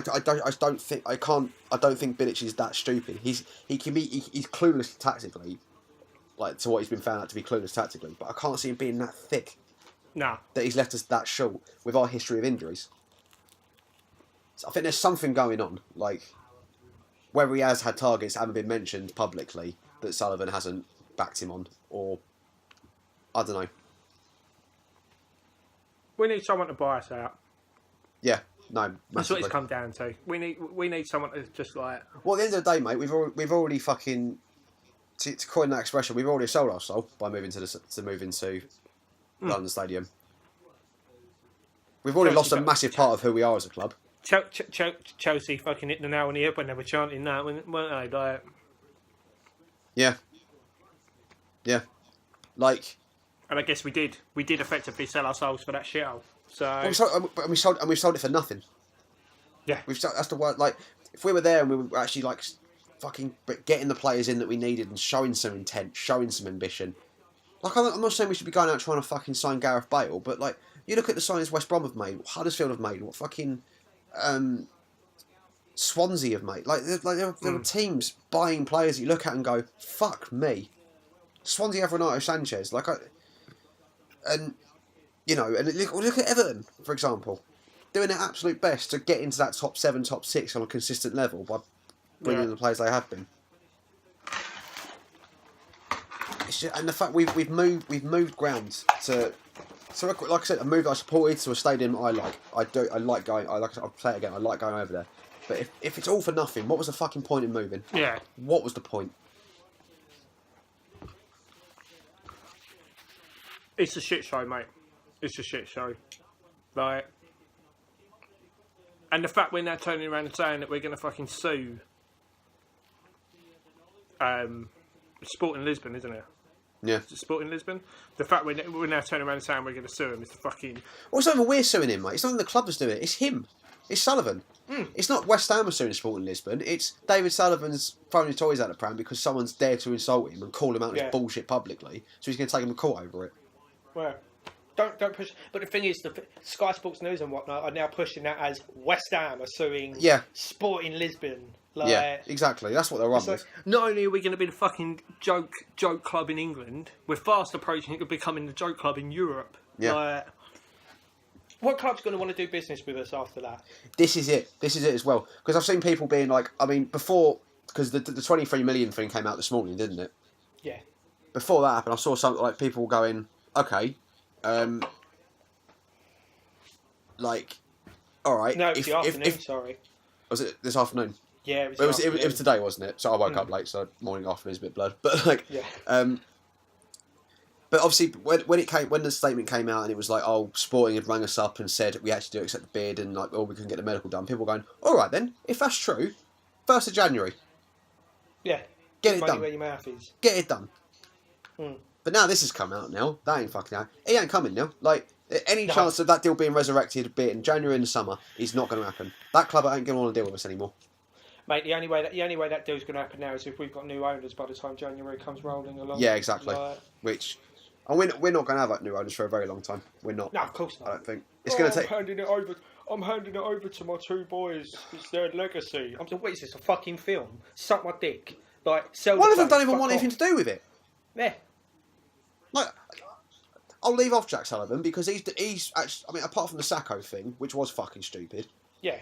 don't think Bilic is that stupid. He's clueless tactically, like to what he's been found out to be clueless tactically. But I can't see him being that thick. No. That he's left us that short with our history of injuries. So I think there's something going on, like whether he has had targets that haven't been mentioned publicly that Sullivan hasn't backed him on, or I don't know. We need someone to buy us out. Yeah, no, massively. That's what it's come down to. We need someone to just like. Well, at the end of the day, mate, we've already fucking to coin that expression, we've already sold our soul by moving to London Stadium. We've already lost a massive part of who we are as a club. Chelsea fucking hit the nail on the head when they were chanting that, weren't they? Like, yeah. Like, and I guess we did effectively sell our souls for that shithole. So we've sold it for nothing. Yeah, that's the word. Like, if we were there and we were actually like fucking getting the players in that we needed and showing some intent, showing some ambition. Like, I'm not saying we should be going out trying to fucking sign Gareth Bale, but like, you look at the signings West Brom have made, what Huddersfield have made, what fucking Swansea have made. Like there are teams buying players that you look at and go, fuck me. Swansea have Renato Sanchez. Look at Everton, for example, doing their absolute best to get into that top 7, top 6 on a consistent level by bringing in the players they have been. It's just, and the fact we've moved ground to. So, like I said, a move that I supported to a stadium I like. I'll play it again. I like going over there. But if it's all for nothing, what was the fucking point in moving? Yeah. What was the point? It's a shit show, mate. It's a shit show. Like, and the fact we're now turning around and saying that we're going to fucking sue Sporting Lisbon, isn't it? Yeah. Sporting Lisbon. The fact we're now turning around and saying we're going to sue him is the fucking. Well, it's not even we're suing him, mate. It's not even the club that's doing it. It's him. It's Sullivan. It's not West Ham suing Sporting Lisbon. It's David Sullivan's throwing his toys out of the pram because someone's dared to insult him and call him out as bullshit publicly. So he's going to take him to court over it. Well, don't push. But the thing is, the Sky Sports News and whatnot are now pushing that as West Ham are suing Sporting Lisbon. Like, yeah, exactly. That's what they're on with. Not only are we going to be the fucking joke club in England, we're fast approaching it becoming the joke club in Europe. Yeah. Like, what club's going to want to do business with us after that? This is it. This is it as well. Because I've seen people being like, I mean, before, because the 23 million thing came out this morning, didn't it? Yeah. Before that happened, I saw something like people going, okay, like, all right. No, it's the afternoon. Sorry. Was it this afternoon? Yeah, it was today, wasn't it? So I woke up late, so morning afternoon's a bit blurred. But like, but obviously when the statement came out and it was like, oh, Sporting had rang us up and said we actually do accept the bid and like, oh, we can get the medical done. People were going, all right then, if that's true, 1st of January. Yeah. Get it done. Where your mouth is. Get it done. But now this has come out now. That ain't fucking out. He ain't coming now. Like, any chance of that deal being resurrected, be it in January and the summer, is not going to happen. That club ain't going to want to deal with us anymore. Mate, the only way that deal's going to happen now is if we've got new owners by the time January comes rolling along. Yeah, exactly. And we're not going to have new owners for a very long time. We're not. No, of course not. I don't think it's going to take. I'm handing it over to my 2 boys. It's their legacy. I'm saying, what is this? A fucking film? Suck my dick. Like, sell. One of them don't even want anything to do with it. Yeah. Like, I'll leave off Jack Sullivan because he's actually. I mean, apart from the Sacco thing, which was fucking stupid. Yeah.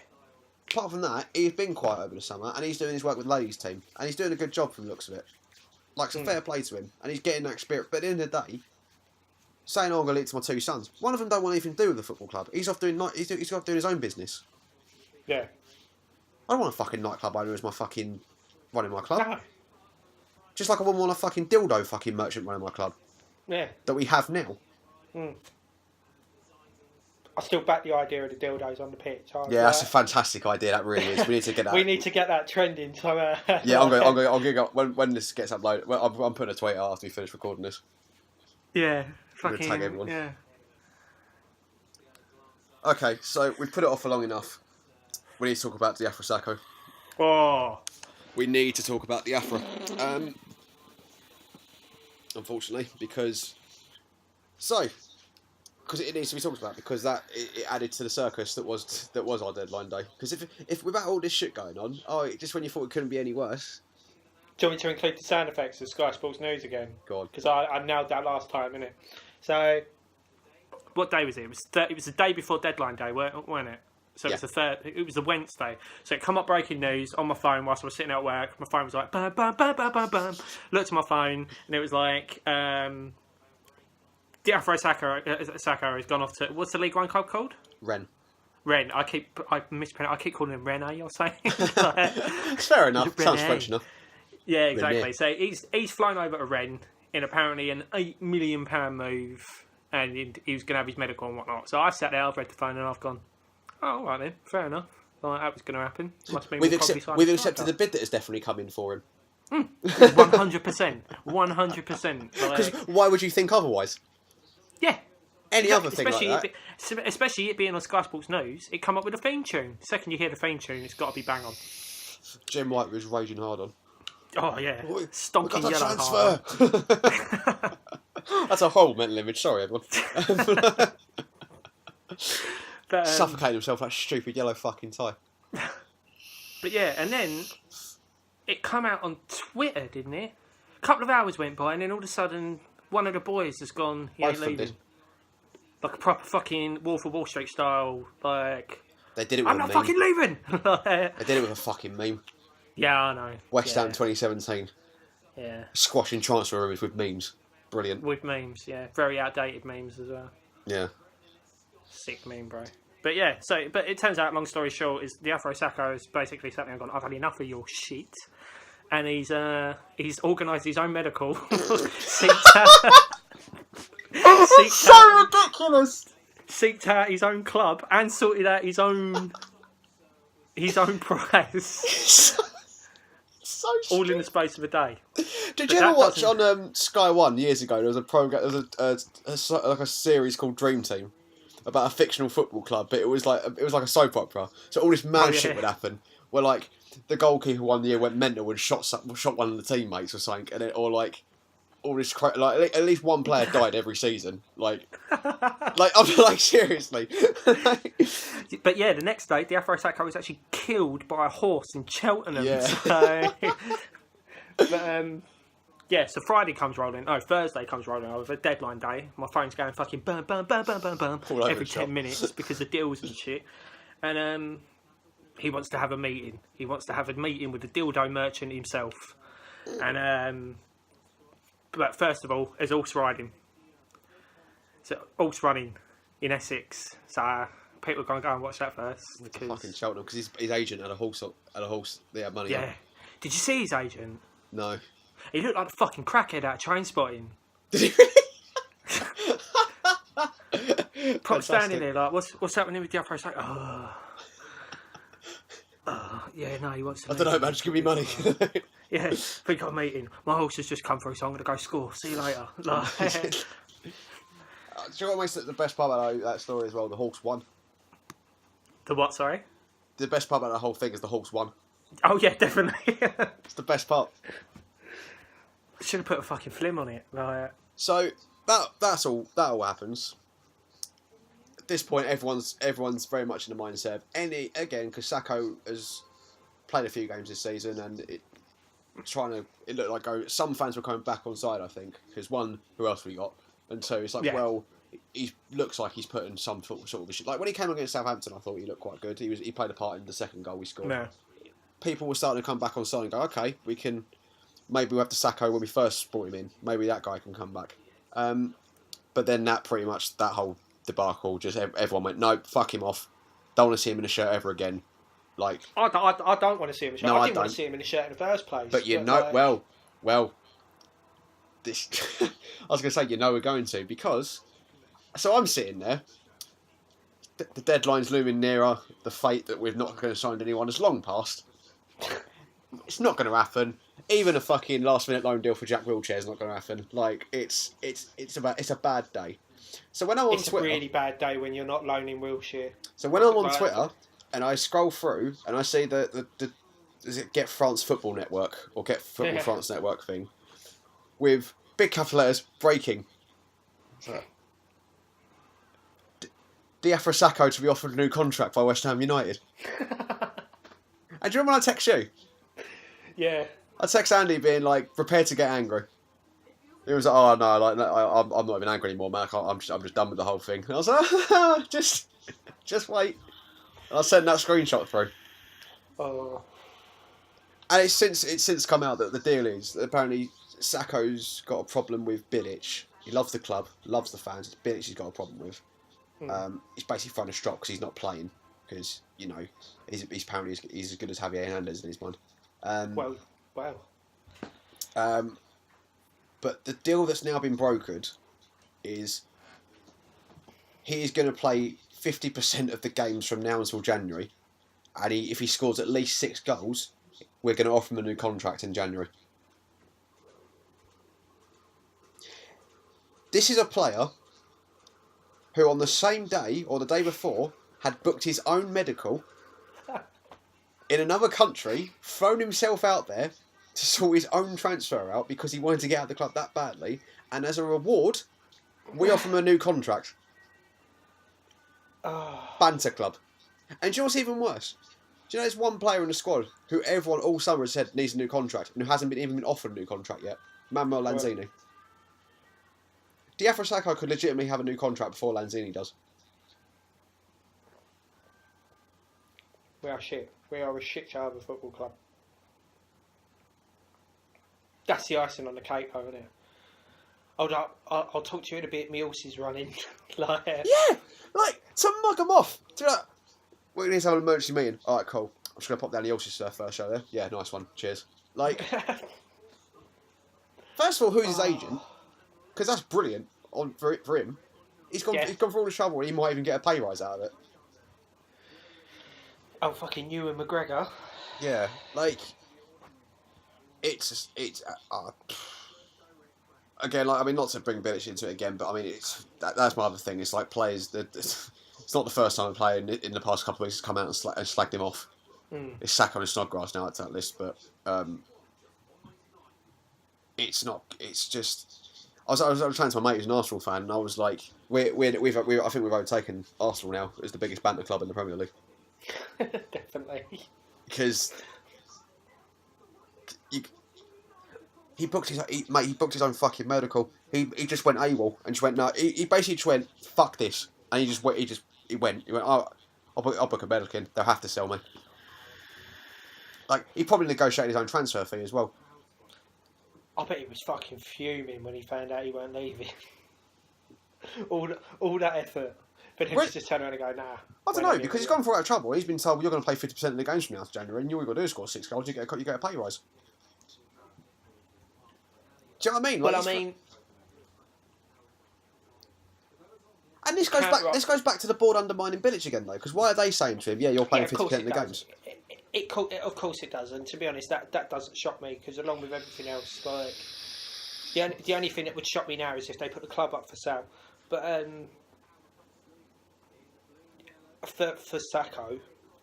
Apart from that, he's been quiet over the summer and he's doing his work with the ladies' team and he's doing a good job from the looks of it. Like, it's a fair play to him and he's getting that spirit. But at the end of the day, saying, oh, I'm going to leave it to my 2 sons, one of them don't want anything to do with the football club. He's off doing he's off doing his own business. Yeah. I don't want a fucking nightclub owner as my fucking running my club. No. Just like I wouldn't want a fucking dildo fucking merchant running my club. Yeah. That we have now. I still back the idea of the dildos on the pitch. That's a fantastic idea. That really is. We need to get that. We need to get that trending. So, yeah, I'm going to go when this gets uploaded. Well, I'm putting a tweet out after we finish recording this. Yeah, fucking tag everyone. Yeah. Okay, so we've put it off for long enough. We need to talk about the Afro Sacco. Oh. We need to talk about the Afro. Unfortunately, because it needs to be talked about because it added to the circus that was our deadline day. Because if without all this shit going on, just when you thought it couldn't be any worse. Do you want me to include the sound effects of Sky Sports News again? Go on. Because I nailed that last time, innit? So, what day was it? It was the day before deadline day, wasn't it? So it was the third. It was a Wednesday. So it come up breaking news on my phone whilst I was sitting at work. My phone was like bam, bam, bam, bam, bam, bam. Looked at my phone and it was like the Afro Sacco has gone off to what's the League One club called? Rennes. I mispronounce. I keep calling him Rene. You're saying. Fair enough. Sounds French enough. Yeah, Renier. exactly. So he's flown over to Rennes in apparently an £8 million move, and he was going to have his medical and whatnot. So I sat there, I've read the phone, and I've gone, oh, all right then, fair enough. Like, that was going to happen. Must mean We've accepted the bid that has definitely come in for him. 100%. 100%. Because why would you think otherwise? Yeah. Any other thing like that? Especially it being on Sky Sports News, it come up with a theme tune. The second you hear the theme tune, it's got to be bang on. Jim White was raging hard on. Oh, yeah. We Stonking got yellow transfer. That's a whole mental image. Sorry, everyone. But, Suffocating himself with that stupid yellow fucking tie. But yeah, and then it come out on Twitter, didn't it? A couple of hours went by, and then all of a sudden, one of the boys has gone, he ain't Both of them leaving. did. Like a proper fucking Wolf of Wall Street style, like, They did it with I'm a not meme. fucking leaving! They did it with a fucking meme. Yeah, I know. West Ham Yeah. 2017. Yeah. Squashing transfer rumours with memes. Brilliant. With memes, yeah. Very outdated memes as well. Yeah. Sick meme, bro. But yeah, but it turns out, long story short, is the Afro Sacco has basically sat there and gone, I've had enough of your shit. And he's organised his own medical. Seeked ridiculous! Seeked out his own club and sorted out his own prize. So All in the space of a day. Did you ever watch on Sky One years ago? There was a program, there was like a series called Dream Team about a fictional football club, but it was like a soap opera. So all this mad shit would happen, where like the goalkeeper one year went mental and shot one of the teammates or something, and or like all this like at least one player died every season. Like I'm like seriously. But yeah, the next day, the Afro Sacco was actually killed by a horse in Cheltenham. Yeah. So, but, yeah, so Friday comes rolling. Oh, Thursday comes rolling over. Deadline day. My phone's going fucking bum, bum, bum, bum, bum, bum All over every the shop. 10 minutes because of deals and shit. And he wants to have a meeting. He wants to have a meeting with the dildo merchant himself. And but first of all, there's horse riding. So horse running in Essex. So people are going to go and watch that first. Because, Fucking Cheltenham, because his agent had a horse. They had money. yeah. On. Did you see his agent? No. He looked like a fucking crackhead out of Train Spotting. Did he really? Prop standing there like, what's happening with the Afro Sacco? Yeah, no, he wants to. I don't know, man. Just give me money. Yeah, we got a meeting. My horse has just come through, so I'm going to go score. See you later. Like, Do you know what makes it the best part about that story as well? The horse won. the what, sorry? The best part about the whole thing is the horse won. Oh, yeah, definitely. It's the best part. I should have put a fucking flim on it. Like, So that all happens. At this point, everyone's very much in the mindset of because Sacco has played a few games this season, and it looked like some fans were coming back on side. I think because one, who else we got, and two, it's like well, he looks like he's putting some sort of a shit. Like when he came against Southampton, I thought he looked quite good. He played a part in the second goal we scored. no. People were starting to come back on side and go, okay, we can. Maybe we'll have to Sacco when we first brought him in. Maybe that guy can come back. But then that whole debacle, just everyone went, no, fuck him off. Don't want to see him in a shirt ever again. Like I don't want to see him in a shirt. No, I I didn't want don't. to see him in a shirt in the first place. But this. I was going to say, we're going to because. So I'm sitting there. The deadline's looming nearer. The fate that we're not going to sign anyone has long passed. It's not going to happen. Even a fucking last minute loan deal for Jack Wilshere is not going to happen. Like it's a bad day. So when I'm on Twitter, a really bad day when you're not loaning Wilshere. So when I'm on Twitter and I scroll through and I see the is it Get France Football Network or Get Football France Network thing with big capital letters breaking. Diafra Sacco to be offered a new contract by West Ham United. And do you remember when I text you? Yeah. I text Andy being like, prepared to get angry. He was like, oh no, I'm not even angry anymore, man. I'm just done with the whole thing. And I was like, just wait. And I sent that screenshot through. Oh. And it's since come out that the deal is that apparently Sacco's got a problem with Bilic. He loves the club, loves the fans. It's Bilic he's got a problem with. He's basically throwing a strop because he's not playing because he's apparently he's as good as Javier Hernandez in his mind. Well. But the deal that's now been brokered is he is going to play 50% of the games from now until January, and if he scores at least 6 goals, we're going to offer him a new contract in January. This is a player who on the same day or the day before had booked his own medical in another country, thrown himself out there to sort his own transfer out because he wanted to get out of the club that badly, and as a reward, we offer him a new contract. Banter club. And do you know what's even worse? Do you know there's one player in the squad who everyone all summer has said needs a new contract and who hasn't even been offered a new contract yet? Manuel Lanzini. Right. Diafra Sakho could legitimately have a new contract before Lanzini does. We are shit. We are a shit show of a football club. That's the icing on the cake, though, isn't it? I'll talk to you in a bit. My horse is running. Yeah, to mug them off. We need to have an emergency meeting. All right, cool. I'm just going to pop down the horse's first show there. Yeah, nice one. Cheers. First of all, who's his agent? Because that's brilliant for him. He's gone for all the trouble and he might even get a pay rise out of it. Oh, fucking Ewan McGregor. Yeah, it's again, not to bring Bilic into it again, but I mean, that's my other thing. It's like players that it's not the first time a player in the past couple of weeks has come out and slagged him off. It's Sacco and Snodgrass now at that list, but it's not. It's just. I was chatting to my mate who's an Arsenal fan, and I was like, I think we've overtaken Arsenal now as the biggest banter club in the Premier League. Definitely. Because he booked his own fucking medical. He just went AWOL and just went no. He basically just went fuck this, and he went. Oh, I'll book a medical in. They'll have to sell me. He probably negotiated his own transfer fee as well. I bet he was fucking fuming when he found out he weren't leaving. all that effort. But then just turn around and go, nah. I don't know, because he's gone through a lot of trouble. He's been told, well, you're going to play 50% of the games from now to January, and all you've got to do is score 6 goals, you get a pay rise. Do you know what I mean? Well, I mean... And this goes back to the board undermining Bilic again, though, because why are they saying to him, yeah, you're playing 50% of the games? Of course it does, and to be honest, that doesn't shock me, because along with everything else, the only thing that would shock me now is if they put the club up for sale. But for Sacco,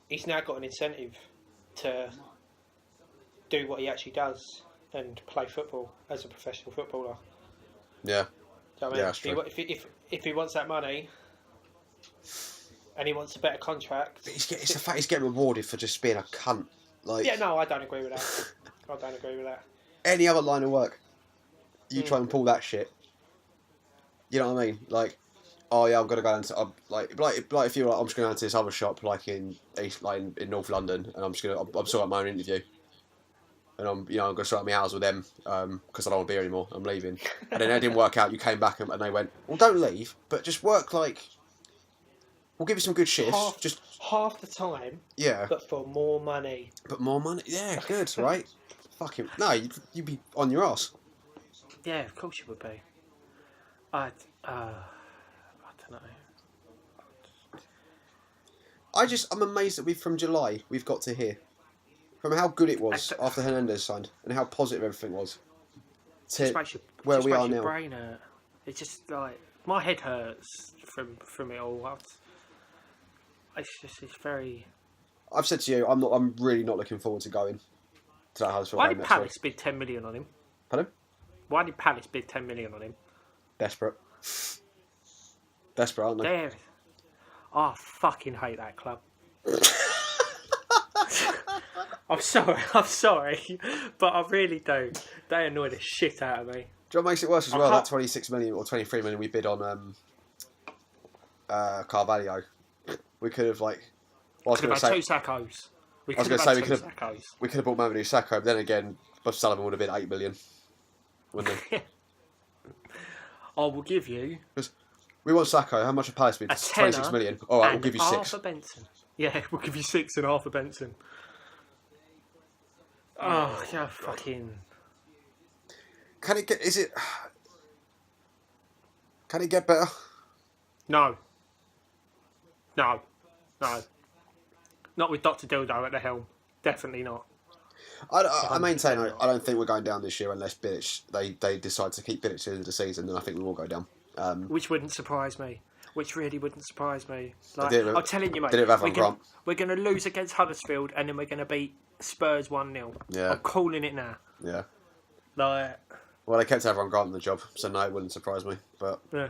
he's now got an incentive to do what he actually does and play football as a professional footballer. Yeah. So, I mean, if he wants that money and he wants a better contract, but it's the fact he's getting rewarded for just being a cunt. Yeah, no, I don't agree with that. I don't agree with that. Any other line of work, you try and pull that shit. You know what I mean? Oh yeah, I'm gonna go into if you're I'm just going to go into this other shop in in North London, and I'm sorting out my own interview, and I'm going to sort out my hours with them because I don't want to be here anymore. I'm leaving, and then it didn't work out. You came back and they went, well, don't leave, but just work we'll give you some good shifts. Just half the time. Yeah. But for more money. Yeah, good, right? Fucking no, you'd be on your ass. Yeah, of course you would be. I don't know. I'm amazed that from July we've got to here. From how good it was after Hernandez signed and how positive everything was. To where we are now. Brain hurt. It's just my head hurts from it all. It's very. I've said to you, I'm really not looking forward to going to that Huddersfield. Why did Palace bid 10 million on him? Pardon? Why did Palace bid 10 million on him? Desperate, aren't they? I fucking hate that club. I'm sorry, but I really do. They annoy the shit out of me. Do you know what makes it worse as well? That 26 million or 23 million we bid on Carvalho. We could have could have had 2 Saccos. We could have bought Mamadou Sakho, but then again, Bob Sullivan would have been 8 million, wouldn't he? I will give you. We want Sakho. How much a Palace bid? 26 million. All right, we'll give you 6. Half a Benson. Yeah, we'll give you 6 and half a Benson. Oh, yeah, fucking. Can it get? Is it? Can it get better? No. No. No. Not with Dr. Dildo at the helm. Definitely not. I maintain 100% I don't think we're going down this year unless Bilic they decide to keep Bilic to the end of the season. Then I think we will go down. Which wouldn't surprise me. Which really wouldn't surprise me. Like, did it with- I'm telling you, mate. did it with Avon Grant. We're going to lose against Huddersfield and then we're going to beat Spurs 1-0. Yeah. I'm calling it now. Yeah. Like, Well, they kept everyone Grant in the job, so no, it wouldn't surprise me. But yeah.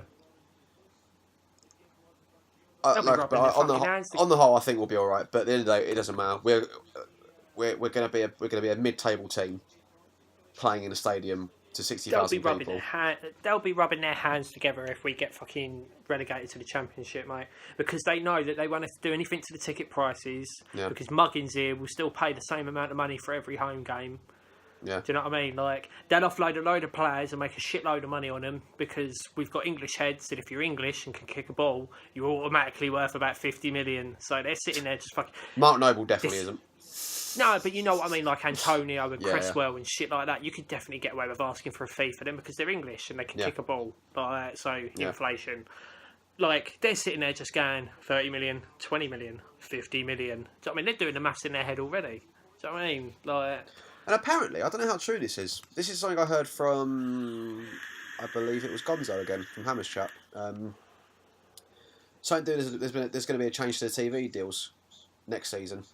on the whole, I think we'll be all right. But at the end of the day, it doesn't matter. We're going to be a mid-table team playing in a stadium to 60,000 people. They'll be rubbing their hands together if we get fucking relegated to the Championship, mate. Because they know that they won't have to do anything to the ticket prices. Yeah. Because Muggins here will still pay the same amount of money for every home game. Yeah. Do you know what I mean? Like, they'll offload a load of players and make a shitload of money on them because we've got English heads, and if you're English and can kick a ball, you're automatically worth about 50 million. So they're sitting there just fucking... Mark Noble definitely isn't. No, but you know what I mean, like Antonio and Yeah, Cresswell and shit like that. You could definitely get away with asking for a fee for them because they're English and they can kick a ball. Like, so, inflation. Like, they're sitting there just going 30 million, 20 million, 50 million. Do you know what I mean? They're doing the maths in their head already. Do you know what I mean? Like... And apparently, I don't know how true this is. This is something I heard from, I believe it was Gonzo again, from Hammer's chat. There's going to be a change to the TV deals next season.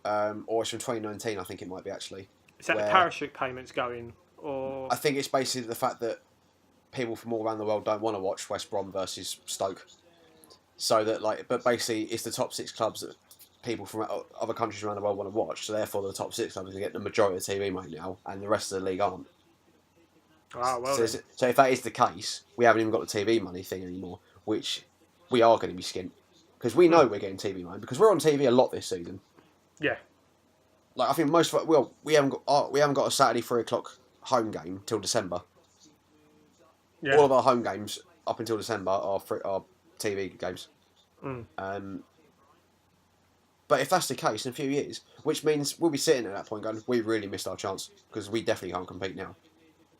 Or it's from 2019, I think it might be actually. Is that the parachute payments going? Or I think it's basically the fact that people from all around the world don't want to watch West Brom versus Stoke. So that, like, but basically it's the top 6 clubs that people from other countries around the world want to watch. So therefore the top 6 clubs are going to get the majority of TV money now, and the rest of the league aren't. Oh, well. So if that is the case, we haven't even got the TV money thing anymore, which we are going to be skint. Because we know we're getting TV money, because we're on TV a lot this season. Yeah. Like, I think we haven't got a Saturday 3:00 home game till December. Yeah. All of our home games up until December are TV games. But if that's the case in a few years, which means we'll be sitting at that point going, we really missed our chance because we definitely can't compete now.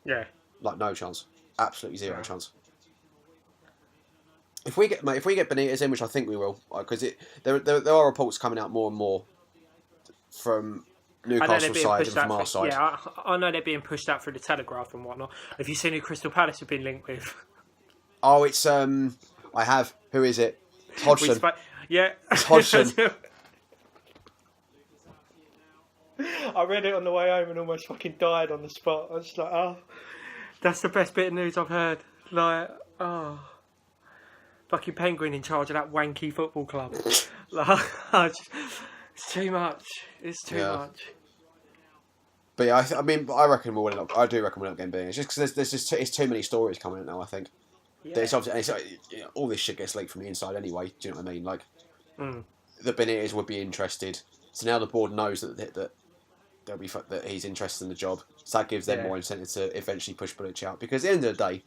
Yeah. Like, no chance, absolutely zero chance. If we get Benitez in, which I think we will, because there are reports coming out more and more from Newcastle side and from our side. Yeah, I know they're being pushed out through the Telegraph and whatnot. Have you seen who Crystal Palace have been linked with? Oh, it's I have. Who is it? It's Hodgson. Yeah, it's Hodgson. I read it on the way home and almost fucking died on the spot. I was just like, oh, that's the best bit of news I've heard. Like, oh, fucking Penguin in charge of that wanky football club. Like, it's too much. It's too much. But yeah, I reckon we'll end up. I do reckon we'll end up getting beaten. It's just because it's too many stories coming out now. I think. Yeah. All this shit gets leaked from the inside anyway. Do you know what I mean? Like, the Benitez would be interested. So now the board knows that he's interested in the job. So that gives them more incentive to eventually push Bilic out. Because at the end of the day,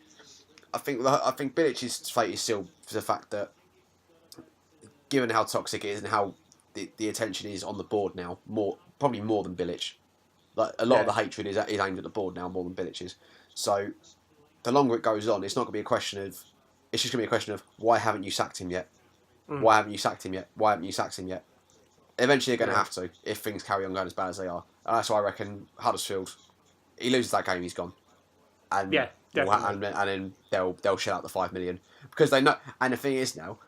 I think Bilic's fate is still for the fact that, given how toxic it is and how the attention is on the board now, probably more than Bilic. Like, a lot of the hatred is aimed at the board now more than Bilic's. So the longer it goes on, it's not going to be a question of. It's just going to be a question of, why haven't you sacked him yet? Why haven't you sacked him yet? Why haven't you sacked him yet? Eventually, you're going to have to if things carry on going as bad as they are. And that's why I reckon Huddersfield. He loses that game, he's gone. And definitely. And then they'll shell out the 5 million because they know. And the thing is now,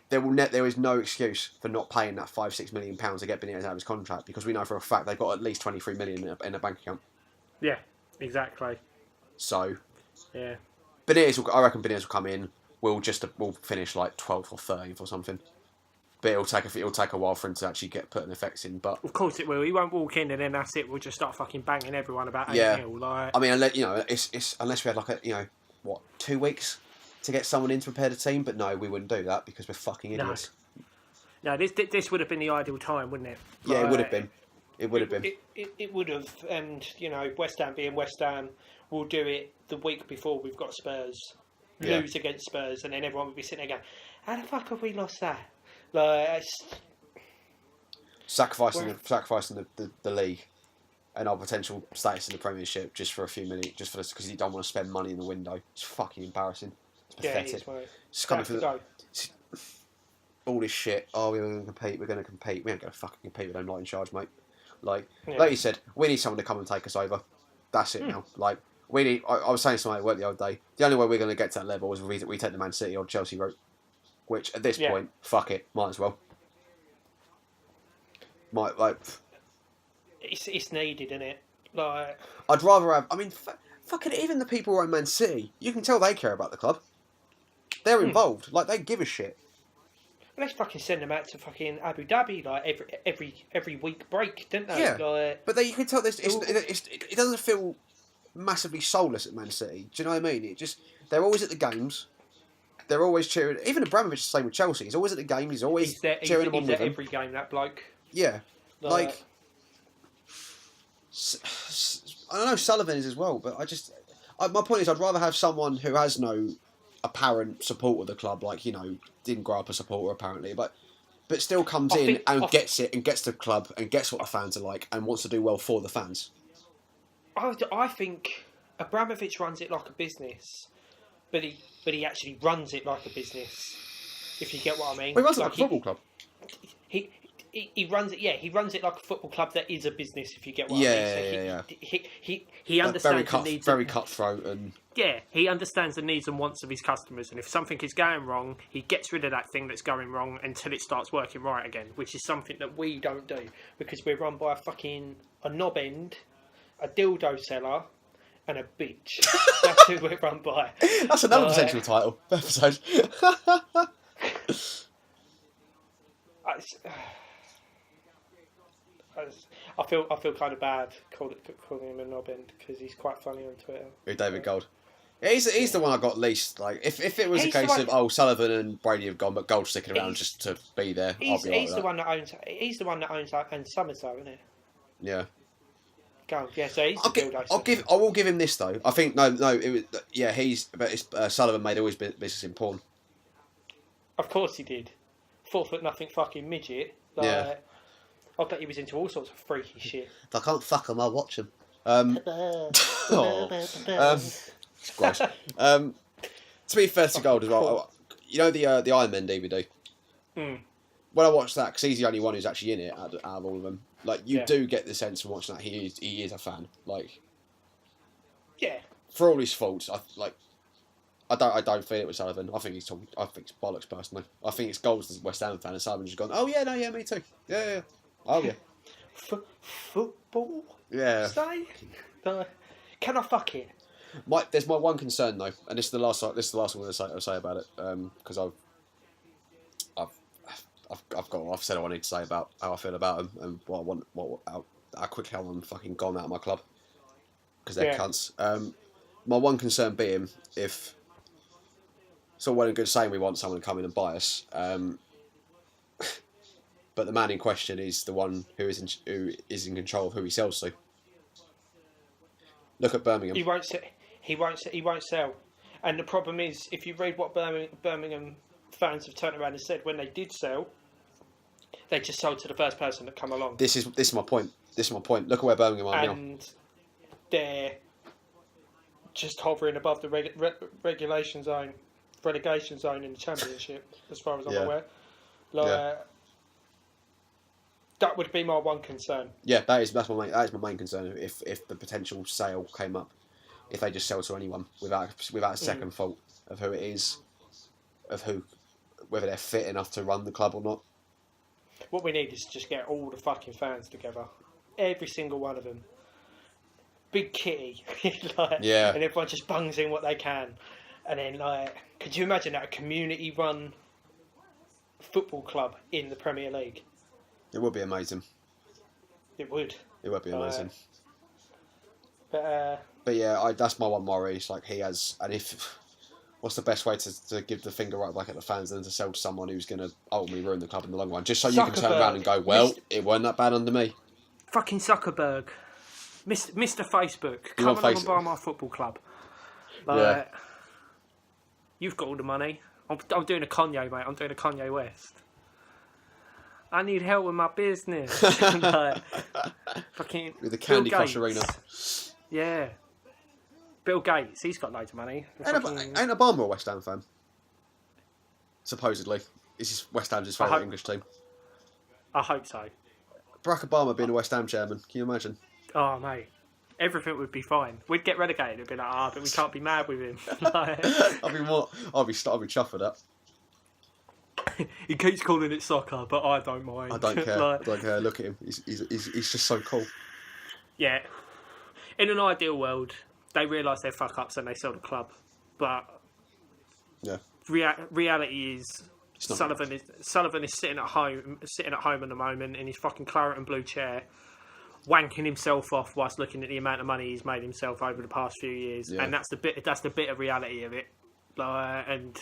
there is no excuse for not paying that £5-6 million to get Benitez out of his contract, because we know for a fact they've got at least 23 million in a bank account. Yeah, exactly. So, yeah, I reckon Benitez will come in. We'll finish like 12th or 13th or something. But it'll take a while for him to actually get put an effects in. But of course it will. He won't walk in and then that's it. We'll just start fucking banging everyone about 8-0. Like, I mean, unless we had 2 weeks to get someone in to prepare the team. But no, we wouldn't do that because we're fucking idiots. No, this would have been the ideal time, wouldn't it? Yeah, it would have been. It would have been. It would have. And West Ham being West Ham, we'll do it the week before we've got Spurs. Lose against Spurs, and then everyone would be sitting there going, "How the fuck have we lost that?" Like, sacrificing the league. and our potential status in the Premiership just for a few minutes, just for this, because you don't want to spend money in the window. It's fucking embarrassing. It's pathetic. Yeah, it is, mate. It's coming for all this shit. Oh, we're going to compete. We're going to compete. We ain't going to fucking compete. We don't like in charge, mate. Like you said, we need someone to come and take us over. That's it now. Like we need. I was saying to somebody at work the other day. The only way we're going to get to that level is we take the Man City or Chelsea route. Which at this point, fuck it, might as well. Might like. It's needed, isn't it? Like I'd rather have. I mean, fucking even the people who are in Man City, you can tell they care about the club. They're involved. Like they give a shit. Let's fucking send them out to fucking Abu Dhabi like every week break, didn't they? Yeah. Like, but you can tell this. It doesn't feel massively soulless at Man City. Do you know what I mean? It just they're always at the games. They're always cheering. Even Abramovich is the same with Chelsea. He's always at the game. He's always cheering them on with them. Every game, that bloke. Yeah, like I don't know. Sullivan is as well, but my point is, I'd rather have someone who has no apparent support of the club, like didn't grow up a supporter apparently, but still comes in and gets it and gets the club and gets what the fans are like and wants to do well for the fans. I think Abramovich runs it like a business, but he actually runs it like a business. If you get what I mean. Well, he runs it like a football club. He runs it. Yeah, he runs it like a football club that is a business. If you get what I mean. So he understands the needs. Very cutthroat and. Yeah, he understands the needs and wants of his customers, and if something is going wrong, he gets rid of that thing that's going wrong until it starts working right again, which is something that we don't do because we're run by a knob end, a dildo seller, and a bitch. That's who we're run by. That's another potential title episode. I feel kind of bad calling him a knob end because he's quite funny on Twitter. Who, David Gold? Yeah, he's the one I got least. Like if it was a case of Sullivan and Brady have gone, but Gold's sticking around just to be there, I'll be like that. He's the one that owns Summers, though, isn't it? Yeah. Gold, yeah. So he's I will give him this though. I think no. It was Sullivan made all his business in porn. Of course he did. 4'0" fucking midget. Like, yeah. I bet he was into all sorts of freaky shit. If I can't fuck him, I'll watch him. It's gross. To be fair to Gold as well, the Iron Man DVD. Mm. When I watched that, because he's the only one who's actually in it out of all of them, like you do get the sense from watching that he is a fan. Like, yeah, for all his faults, I don't feel it with Sullivan. I think it's bollocks personally. I think it's Gold's the West Ham fan, and Sullivan's just gone, oh yeah, no, yeah, me too, yeah. Oh yeah. Football. Yeah. Say? Can I fuck it? There's my one concern though, and this is the last one I'll say about it, because I've said what I need to say about how I feel about them and what I want, how quickly I want them fucking gone out of my club because they're cunts. My one concern being if it's all well and good saying we want someone to come in and buy us, but the man in question is the one who is in control of who he sells to. Look at Birmingham. He won't sell. And the problem is, if you read what Birmingham fans have turned around and said when they did sell, they just sold to the first person that come along. This is my point. Look at where Birmingham are now. And they're just hovering above the relegation zone in the Championship, as far as I'm aware. That would be my one concern. Yeah, that is my main concern. If the potential sale came up, if they just sell to anyone without a second thought of who it is, whether they're fit enough to run the club or not. What we need is just get all the fucking fans together, every single one of them. Big kitty, and everyone just bungs in what they can, and then could you imagine that a community-run football club in the Premier League? It would be amazing. It would. It would be amazing. But yeah, that's my one worry. It's like he has, and what's the best way to give the finger right back at the fans than to sell to someone who's going to ultimately ruin the club in the long run, just so you can turn around and go, well, it weren't that bad under me. Fucking Zuckerberg, Mr. Facebook, come along and buy my football club. You've got all the money. I'm doing a Kanye, mate. I'm doing a Kanye West. I need help with my business. Like, fucking With the Candy Bill Crush Gates. arena. Yeah. Bill Gates, he's got loads of money. Ain't Obama a West Ham fan? Supposedly. Is West Ham's his favourite English team? I hope so. Barack Obama being a West Ham chairman, can you imagine? Oh, mate. Everything would be fine. We'd get relegated. It'd be like, but we can't be mad with him. I'll be chuffed for that. He keeps calling it soccer, but I don't mind. I don't care. I don't care. Look at him. He's just so cool. Yeah. In an ideal world, they realise their fuck ups and they sell the club. But yeah, reality is Sullivan is sitting at home at the moment in his fucking claret and blue chair, wanking himself off whilst looking at the amount of money he's made himself over the past few years, and that's the bitter reality of it. And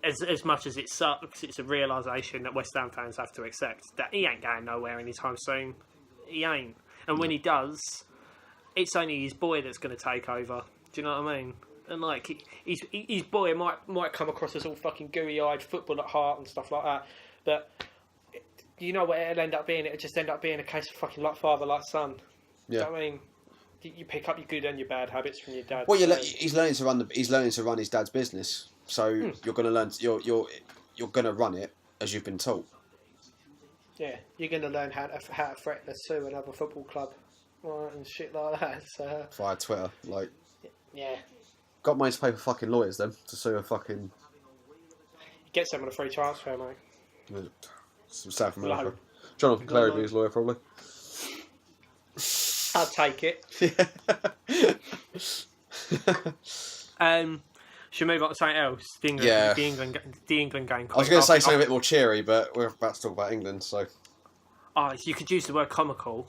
as much as it sucks, it's a realisation that West Ham fans have to accept that he ain't going nowhere anytime soon. He ain't, and when he does, it's only his boy that's going to take over. Do you know what I mean? And like his boy might come across as all fucking gooey-eyed, football at heart and stuff like that, but you know what it'll end up being? It'll just end up being a case of fucking like father, like son. Yeah. You know what I mean? You pick up your good and your bad habits from your dad. Well, he's learning to run his dad's business, so you're going to learn. You're going to run it as you've been taught. Yeah, you're going to learn how to threaten to sue another football club, right, and shit like that. So via Twitter, like. Yeah. Got money to pay for fucking lawyers then to sue a fucking. Get some on a free transfer, mate. South America. Jonathan Clary be his lawyer probably. I'll take it. Should we move on to something else? The England game. I was going to say something a bit more cheery, but we're about to talk about England, so. Oh, you could use the word comical.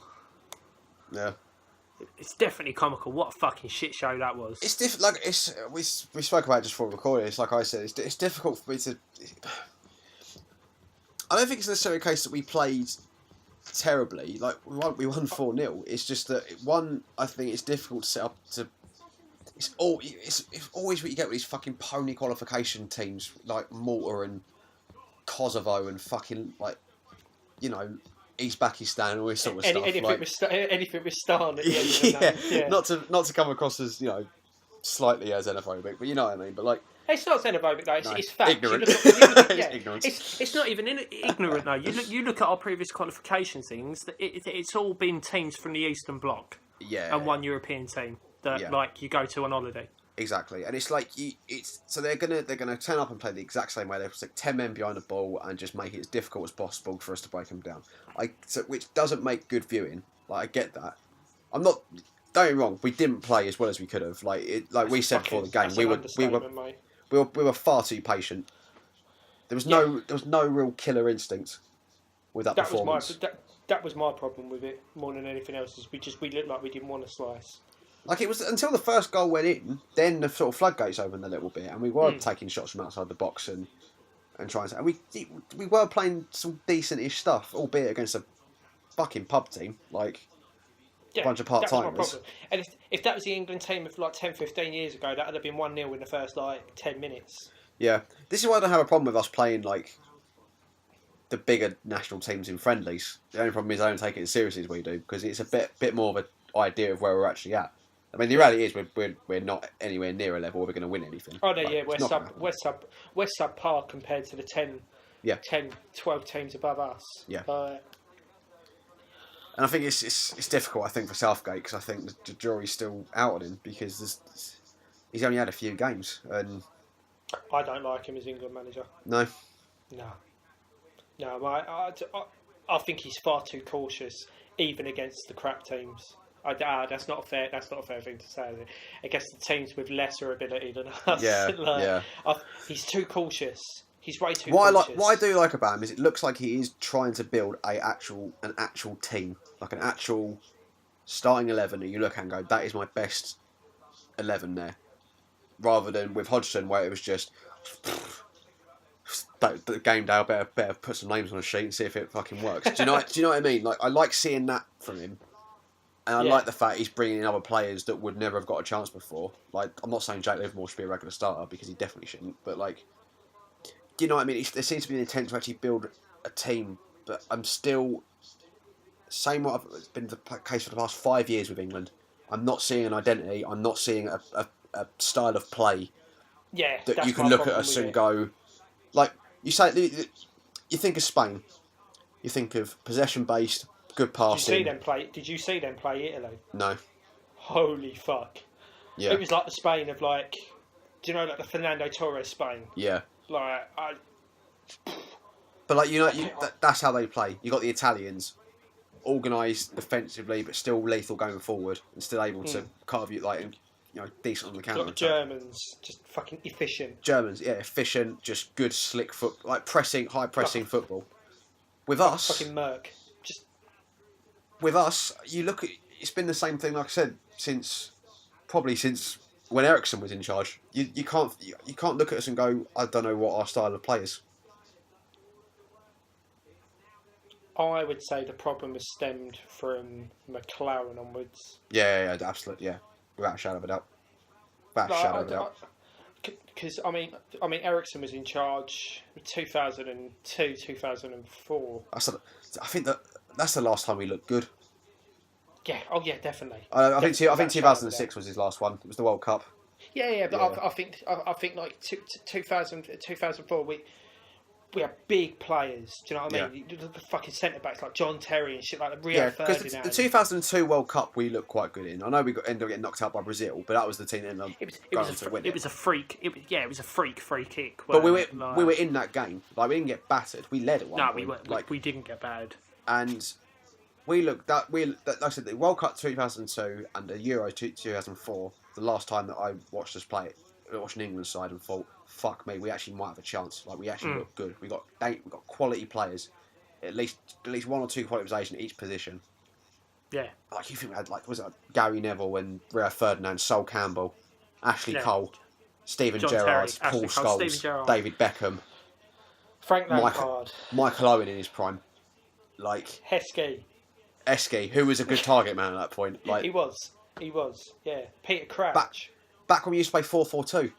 Yeah. It's definitely comical. What a fucking shit show that was. It's we spoke about it just before we recorded. It's like I said, it's difficult for me to. I don't think it's necessarily a case that we played terribly. Like we won 4-0. It's just that I think it's difficult to set up to. It's always what you get with these fucking pony qualification teams like Malta and Kosovo and fucking like, you know, Uzbekistan, all this sort of stuff. Anything with Stan at the end of the name. Yeah. Not to come across as, you know, slightly xenophobic, but you know what I mean. But like, it's not xenophobic though. It's fact. Ignorant. Ignorance. It's not even ignorant though. You look at our previous qualification things. It's all been teams from the Eastern Bloc. Yeah. And one European team that like you go to on holiday. Exactly, and it's like so they're gonna turn up and play the exact same way. They'll stick 10 men behind the ball and just make it as difficult as possible for us to break them down. Which doesn't make good viewing. Like I get that. I'm not. Don't get me wrong. We didn't play as well as we could have. Like we said before the game, we were far too patient. There was no real killer instinct with that performance. That was my problem with it more than anything else. Is we looked like we didn't want to slice. Like it was until the first goal went in, then the sort of floodgates opened a little bit, and we were taking shots from outside the box and trying to. And we were playing some decent-ish stuff, albeit against a fucking pub team, like a bunch of part-timers. And if that was the England team of like 10, 15 years ago, that would have been 1-0 in the first like 10 minutes. Yeah, this is why I don't have a problem with us playing like the bigger national teams in friendlies. The only problem is I don't take it as seriously as we do because it's a bit more of an idea of where we're actually at. I mean, the reality is we're not anywhere near a level where we're going to win anything. Oh no, yeah, we're subpar compared to the 10, 12 teams above us. Yeah. And I think it's difficult. I think for Southgate because I think the jury's still out on him because he's only had a few games and. I don't like him as England manager. No. I think he's far too cautious, even against the crap teams. That's not a fair thing to say, is it? Against the teams with lesser ability than us. Yeah, he's too cautious. He's way too cautious. What I do like about him is it looks like he is trying to build an actual team, like an actual starting 11 that you look at and go, that is my best 11 there. Rather than with Hodgson where it was just the game day, I better put some names on a sheet and see if it fucking works. Do you know what I mean? Like I like seeing that from him. And I like the fact he's bringing in other players that would never have got a chance before. Like, I'm not saying Jake Livermore should be a regular starter because he definitely shouldn't. But like, do you know what I mean? There seems to be an intent to actually build a team, but I'm still same what it's been the case for the past 5 years with England. I'm not seeing an identity. I'm not seeing a style of play Yeah, that that's you can my look at problem us with and it. go, like you say, you think of Spain, you think of possession based, good Did you see passing. them play? Did you see them play Italy? No, Holy fuck! yeah, It was like the Spain of like, do you know, like the Fernando Torres Spain? yeah. Like, But like that's how they play. You got the Italians, organised defensively, but still lethal going forward, and still able to carve you like, decent on the counter the attack. Germans just fucking efficient. Germans, yeah, efficient, just good slick foot, like high pressing football. With Like us, fucking Merc. Just you look at it's been the same thing. Like I said, since when Ericsson was in charge. You can't look at us and go, I don't know what our style of play is. I would say the problem has stemmed from McLaren onwards. Yeah, absolutely, yeah, without a shadow of a doubt. Without a shadow of a doubt. Because I mean, Ericsson was in charge in 2002, 2004. I think that's the last time we looked good. Yeah. Oh yeah, definitely. I think Without 2006 was his last one. It was the World Cup. Yeah, but Yeah. I think like 2004 we had big players. Do you know what I mean? The fucking centre backs like John Terry and shit like that. Rio Yeah, because Ferdinand. the 2002 World Cup we looked quite good in. I know we ended up getting knocked out by Brazil, but that was the team that ended up going on to win. It was a freak. It was a free kick. But we were in that game. Like we didn't get battered. We led at one point. We weren't. We didn't get bad. And like I said, the World Cup 2002 and the Euro 2004. The last time that I watched us play it, watched an England side and thought, fuck me, we actually might have a chance. Like we actually look good. We got quality players, at least one or two quality players in each position. Yeah. Like you think we had was it Gary Neville and Rio Ferdinand, Sol Campbell, Ashley Cole, Steven Gerrard, Paul Scholes, David Beckham, Frank Lampard, Michael Owen in his prime, like Esky, who was a good target man at that point. Like he was, yeah. Peter Crouch. Back when we used to play 4-4-2.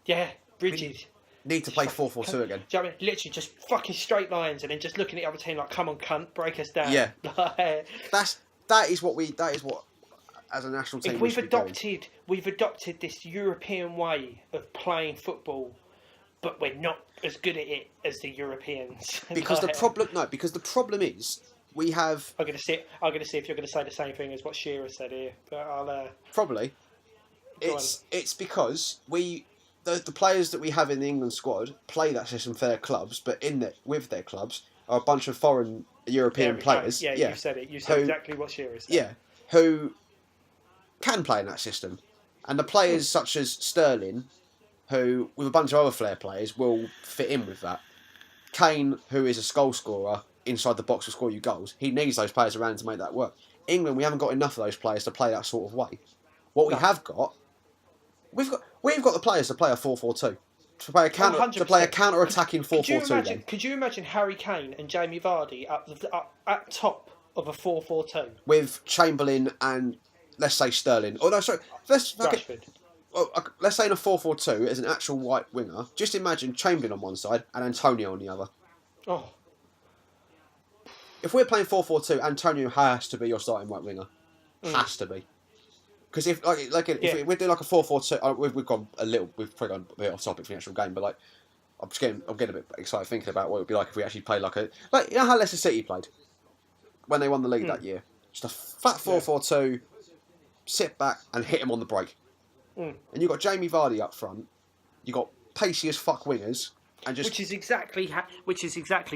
Yeah, rigid. Need to play 4-4-2 again. Do you know what I mean? Literally just fucking straight lines and then just looking at the other team like, come on, cunt, break us down. Yeah. that is what as a national team we've adopted this European way of playing football, but we're not as good at it as the Europeans. Because the problem is we have. I'm gonna see if you're gonna say the same thing as what Shearer said here, but I'll probably. It's because the players that we have in the England squad play that system for their clubs, but with their clubs are a bunch of foreign European players. Yeah, you said it. You said exactly what Shearer said. Yeah, who can play in that system, and the players such as Sterling, who with a bunch of other flair players will fit in with that. Kane, who is a goal scorer inside the box will score you goals. He needs those players around to make that work. England, we haven't got enough of those players to play that sort of way. What we have got. We've got the players to play a 4-4-2, to play a counter-attacking 4-4-2. Could you imagine Harry Kane and Jamie Vardy at top of a 4-4-2 with Chamberlain and let's say Sterling? Oh no, sorry. Rashford. Let's say in a 4-4-2 as an actual white winger. Just imagine Chamberlain on one side and Antonio on the other. Oh. If we're playing 4-4-2, Antonio has to be your starting white winger. Has to be. Because if we're doing like a 4-4-2, we've probably gone a bit off topic from the actual game, but like I'm getting a bit excited thinking about what it would be like if we actually played you know how Leicester City played when they won the league that year, just a fat 4-4-2, sit back and hit him on the break, and you got Jamie Vardy up front, you got pacey as fuck wingers. Which is exactly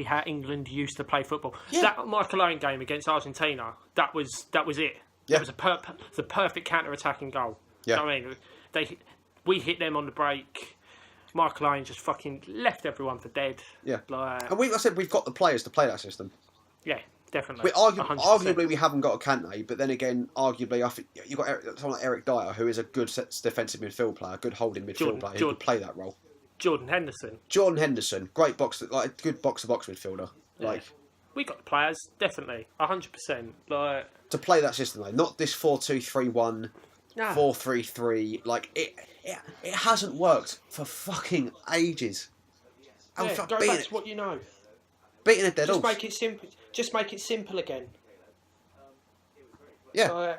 how England used to play football. Yeah. That Michael Owen game against Argentina, that was it. Yeah. It was the perfect counter-attacking goal. Yeah. You know what I mean? We hit them on the break. Michael Owen just fucking left everyone for dead. Yeah. And we've got the players to play that system. Yeah, definitely. Arguably, we haven't got a Kante, but then again, arguably, I think you've got someone like Eric Dyer, who is a good defensive midfield player, good holding midfield player, who could play that role. Jordan Henderson, good box-to-box midfielder. Yeah. We got the players, definitely, 100%. To play that system, though, not this 4-2-3-1, 4-3-3. Like it hasn't worked for fucking ages. Go back to what you know. beating a dead Just horse. make it simple. Just make it simple again. Yeah.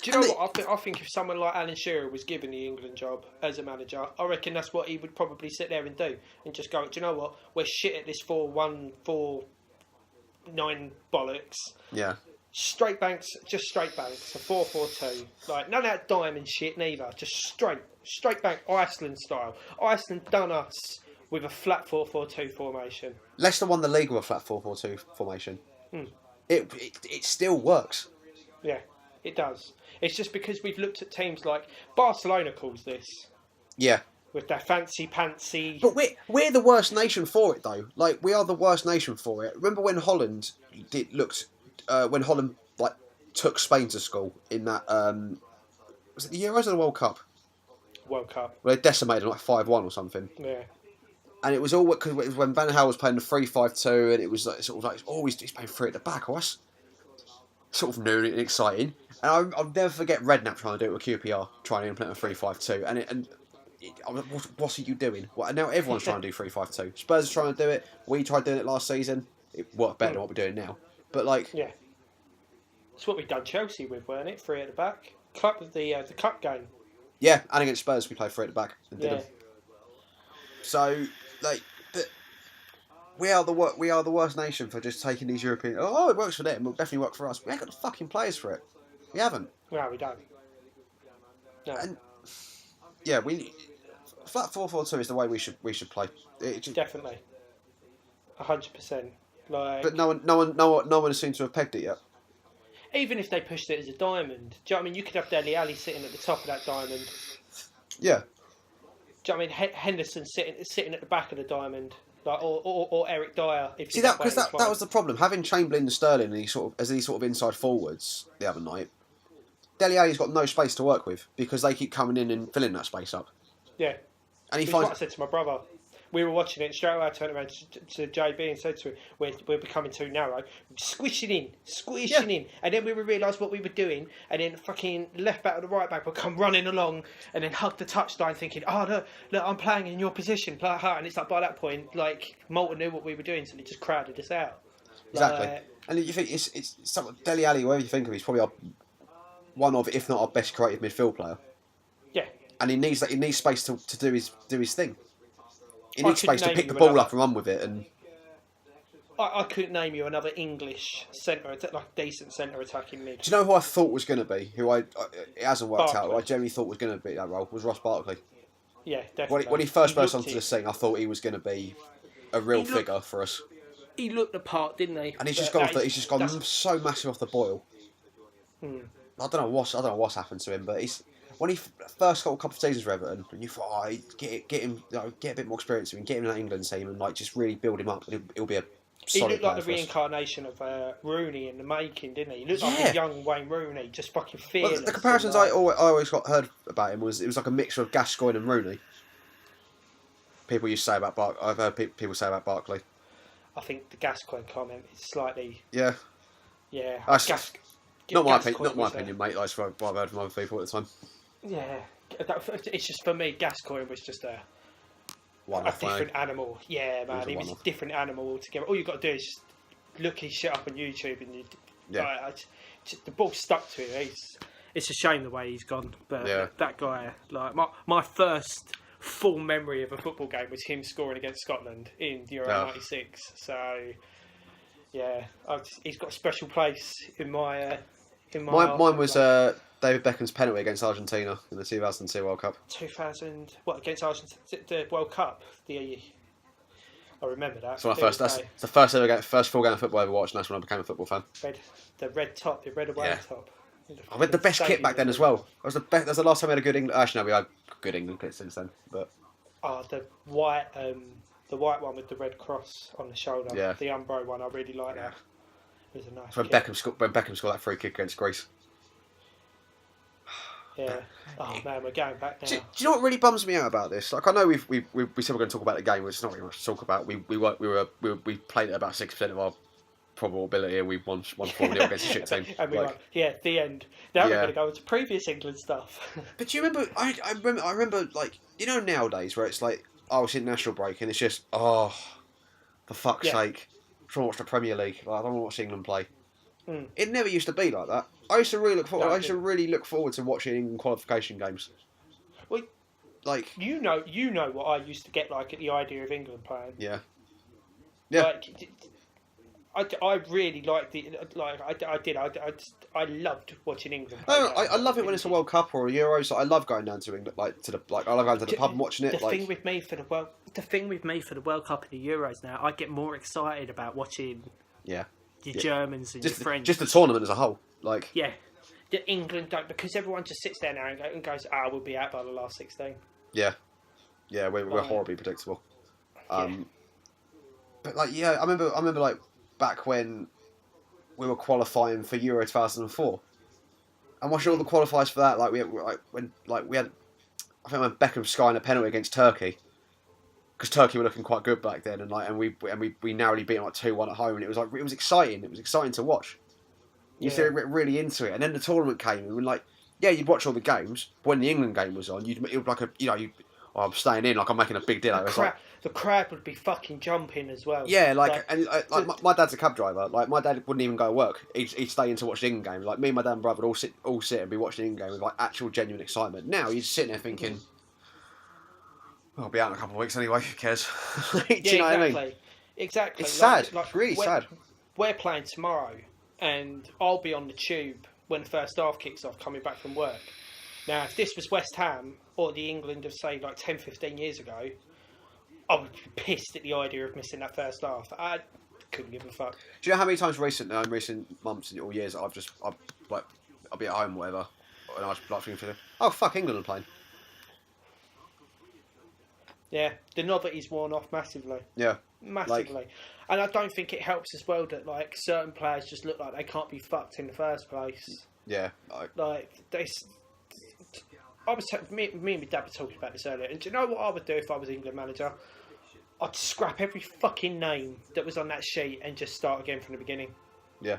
Do you know what? I think if someone like Alan Shearer was given the England job as a manager, I reckon that's what he would probably sit there and do. And just go, do you know what? We're shit at this 4-1-4-9 bollocks. Yeah. Straight banks, just straight banks. A 4-4-2. Like, none of that diamond shit neither. Just straight bank, Iceland style. Iceland done us with a flat 4-4-2 formation. Leicester won the league with a flat 4-4-2 formation. It still works. Yeah, it does. It's just because we've looked at teams like Barcelona calls this. Yeah. With their fancy. But we're the worst nation for it though. Like, we are the worst nation for it. Remember when Holland when Holland like took Spain to school in that was it the Euros or the World Cup? World Cup. Well, they decimated them like 5-1 or something. Yeah. And it was all because it was when Van Gaal was playing the 3-5-2, and it was like sort of like he's playing 3 at the back. That's sort of new and exciting. And I'll never forget Redknapp trying to do it with QPR, trying to implement a 3-5-2. What are you doing? Now everyone's trying to do 3-5-2. Spurs are trying to do it. We tried doing it last season. It worked better than what we're doing now. But like, yeah, it's what we've done Chelsea with, weren't it? 3 at the back. The cup game. Yeah, and against Spurs we played 3 at the back and did Yeah. them. So like, we are the worst nation for just taking these European. Oh, it works for them. It'll definitely work for us. We ain't got the fucking players for it. We haven't. No, we don't. No. And yeah, flat 4-4-2 is the way we should play. Definitely. 100%. Like, but no one seems to have pegged it yet. Even if they pushed it as a diamond, do you know what I mean? You could have Dele Alli sitting at the top of that diamond. Yeah. Do you know what I mean? Henderson sitting at the back of the diamond, like or Eric Dyer. If See that because that was the problem. Having Chamberlain and Sterling as these sort of inside forwards the other night, Dele Alli's got no space to work with because they keep coming in and filling that space up. Yeah. And he Which is finds. what I said to my brother. We were watching it, and straight away I turned around to JB and said to him, we're becoming too narrow. Squishing in. And then we realised what we were doing, and then fucking left back or the right back would come running along and then hug the touchline thinking, oh, look, I'm playing in your position, play hard. And it's like, by that point, like, Malta knew what we were doing, so they just crowded us out. Exactly. And you think it's Dele Alli, whatever you think of, he's probably one of, if not our best creative midfield player. Yeah. And he needs space to do his thing. He needs space to pick the ball ball up and run with it. And I couldn't name you another English centre, like decent centre attacking mid. do you know who I thought was going to be? It hasn't worked out. Barkley. Who I generally thought was going to be that role was Ross Barkley. Yeah, definitely. When he first burst looked onto the scene, I thought he was going to be a real figure for us. He looked the part, didn't he? And he's just gone so massive off the boil. I don't know what's happened to him, but when he first got a couple of seasons for Everton, and you thought, get him, get a bit more experience with him, get him in that England team, and like just really build him up, and he'll be a He solid looked like the player for us. reincarnation of Rooney in the making, didn't he? He looked like a young Wayne Rooney, just fucking fearless. Well, the comparisons I always heard about him was it was like a mixture of Gascoigne and Rooney. People used to say about I've heard people say about Barkley. I think the Gascoigne comment is slightly. Yeah. Yeah. Not my opinion, mate. That's what I've heard from other people at the time. Yeah. It's just, for me, Gascoigne was just a One-off, different animal. Yeah, man. He was a different animal altogether. All you've got to do is just look his shit up on YouTube and the ball stuck to him. It's a shame the way he's gone. But that guy, like, my first full memory of a football game was him scoring against Scotland in the Euro '96. So, yeah, he's got a special place in my Mine was David Beckham's penalty against Argentina in the 2002 World Cup. 2000, against Argentina, the World Cup? I remember that. That's the first full game of football I ever watched, and that's when I became a football fan. The red top, the red away top. I had the best kit back then as well. That was the last time we had a good England. Actually, no, we had good England kit since then. But the white one with the red cross on the shoulder. Yeah. The Umbro one, I really like that. It was a nice. when kit. Beckham scored that free kick against Greece. Yeah. Oh man, we're going back now. Do you know what really bums me out about this? Like, I know we said we're going to talk about the game, which is not really much to talk about. We played at about 6% of our probability, and we won 4-0 against a shit team. And we won. Yeah, the end. Now we're going to go into previous England stuff. But do you remember? I remember like, you know, nowadays where it's like, it's international break, and it's just For fuck's sake, I want to watch the Premier League. Like, I don't want to watch England play. It never used to be like that. I used to really look forward. No, I used to really look forward to watching England qualification games. Well, like you know what I used to get like at the idea of England playing. Yeah. Like, I really liked it. Like I did. I loved watching England play. No, I love it when it's a World Cup or a Euros. I love going down to England, I love going to the pub and watching it. The thing with me for the World Cup and the Euros now, I get more excited about watching. Yeah. Your Germans and your French. Just the tournament as a whole, like. Yeah, the England don't, because everyone just sits there now and goes, we'll be out by the last 16. Yeah, we're horribly predictable. But like, I remember like back when we were qualifying for Euro 2004, and watching all the qualifiers for that. Like we had, I think when Beckham skying a penalty against Turkey, because Turkey were looking quite good back then, and we narrowly beat them like 2-1 at home, and it was exciting. It was exciting to watch. You used to get really into it, and then the tournament came, and we're like, you'd watch all the games. But when the England game was on, it was like I'm staying in, like I'm making a big deal. The crowd would be fucking jumping as well. Yeah, my dad's a cab driver. Like my dad wouldn't even go to work. He'd stay in to watch the England games. Like me and my dad and brother would all sit and be watching the England game with like actual genuine excitement. Now you're sitting there thinking, I'll be out in a couple of weeks anyway. Who cares? Do you know what I mean? Exactly. It's sad. It's really sad. We're playing tomorrow, and I'll be on the tube when the first half kicks off, coming back from work. Now, if this was West Ham or the England of, say, like 10, 15 years ago, I would be pissed at the idea of missing that first half. I couldn't give a fuck. Do you know how many times recent months or years I'll be at home or whatever, and I was like thinking, oh fuck, England are playing. Yeah, the novelty's worn off massively. Yeah, massively, and I don't think it helps as well that like certain players just look like they can't be fucked in the first place. Yeah, me and my dad were talking about this earlier, and do you know what I would do if I was England manager? I'd scrap every fucking name that was on that sheet and just start again from the beginning. Yeah.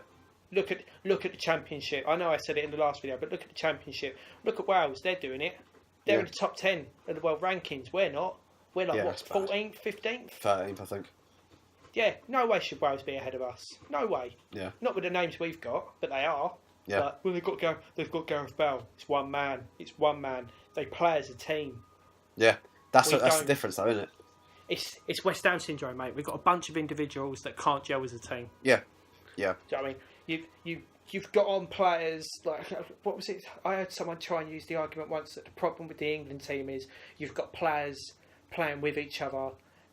Look at the Championship. I know I said it in the last video, but look at the Championship. Look at Wales. They're doing it. They're in the top 10 of the world rankings. We're not. We're like, what, 14th, 15th? 13th, I think. Yeah, no way should Wales be ahead of us. No way. Yeah. Not with the names we've got, but they are. Yeah. But, well, they've got Gareth Bale. It's one man. They play as a team. Yeah. That's the difference, though, isn't it? It's West Ham syndrome, mate. We've got a bunch of individuals that can't gel as a team. Yeah. Yeah. Do you know what I mean? You've got on players like, what was it? I heard someone try and use the argument once that the problem with the England team is you've got players playing with each other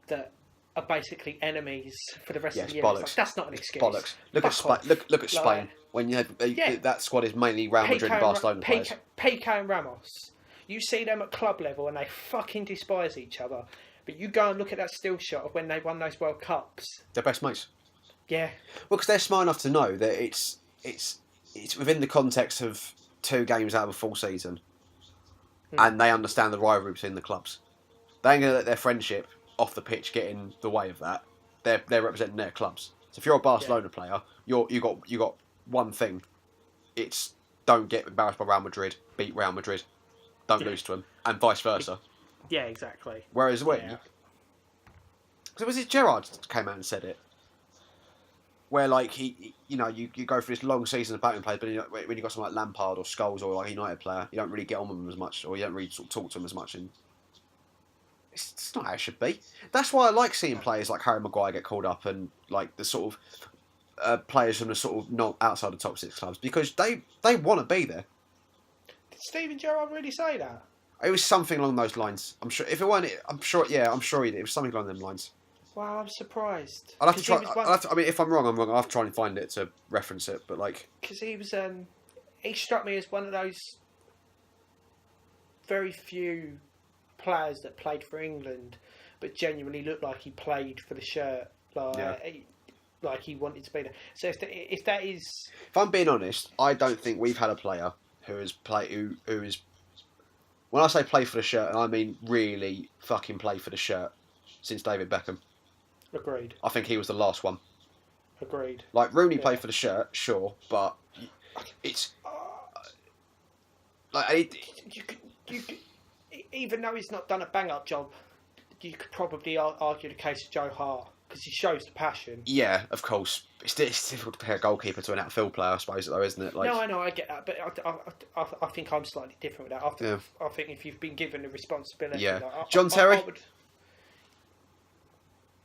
that are basically enemies for the rest of the year. Bollocks. Like, that's not an excuse. Bollocks. Look at Spain. When you have that squad is mainly Real Madrid and Barcelona players. Piqué and Ramos. You see them at club level and they fucking despise each other. But you go and look at that still shot of when they won those World Cups. They're best mates. Yeah. Well, because they're smart enough to know that it's within the context of 2 games out of a full season, and they understand the rivalry between the clubs. They ain't gonna let their friendship off the pitch get in the way of that. They're representing their clubs. So if you're a Barcelona player, you got one thing. It's don't get embarrassed by Real Madrid. Beat Real Madrid. Don't lose to them, and vice versa. Yeah, exactly. Whereas when so was it Gerrard came out and said it, where like he you go through this long season of batting players, but when you got someone like Lampard or Scholes or like a United player, you don't really get on with them as much, or you don't really sort of talk to them as much, and it's not how it should be. That's why I like seeing players like Harry Maguire get called up, and like the sort of players from the sort of not outside the top 6 clubs, because they want to be there. Did Steven Gerrard really say that? It was something along those lines. I'm sure. If it weren't, I'm sure he did. It was something along them lines. Wow, I'm surprised. I'll have to try. I mean, if I'm wrong, I'm wrong. I'll have to try and find it to reference it. But like, because he struck me as one of those very few players that played for England, but genuinely looked like he played for the shirt. Like he wanted to be there. So if that is, if I'm being honest, I don't think we've had a player who has played who is. When I say play for the shirt, I mean really fucking play for the shirt since David Beckham. Agreed. I think he was the last one. Agreed. Like Rooney played for the shirt, sure, but it's like you could, even though he's not done a bang up job, you could probably argue the case of Joe Hart, because he shows the passion. Yeah, of course. It's difficult to compare a goalkeeper to an outfield player, I suppose, though, isn't it? Like, No, I know, I get that, but I think I'm slightly different with that. I think if you've been given the responsibility, yeah. like, John Terry.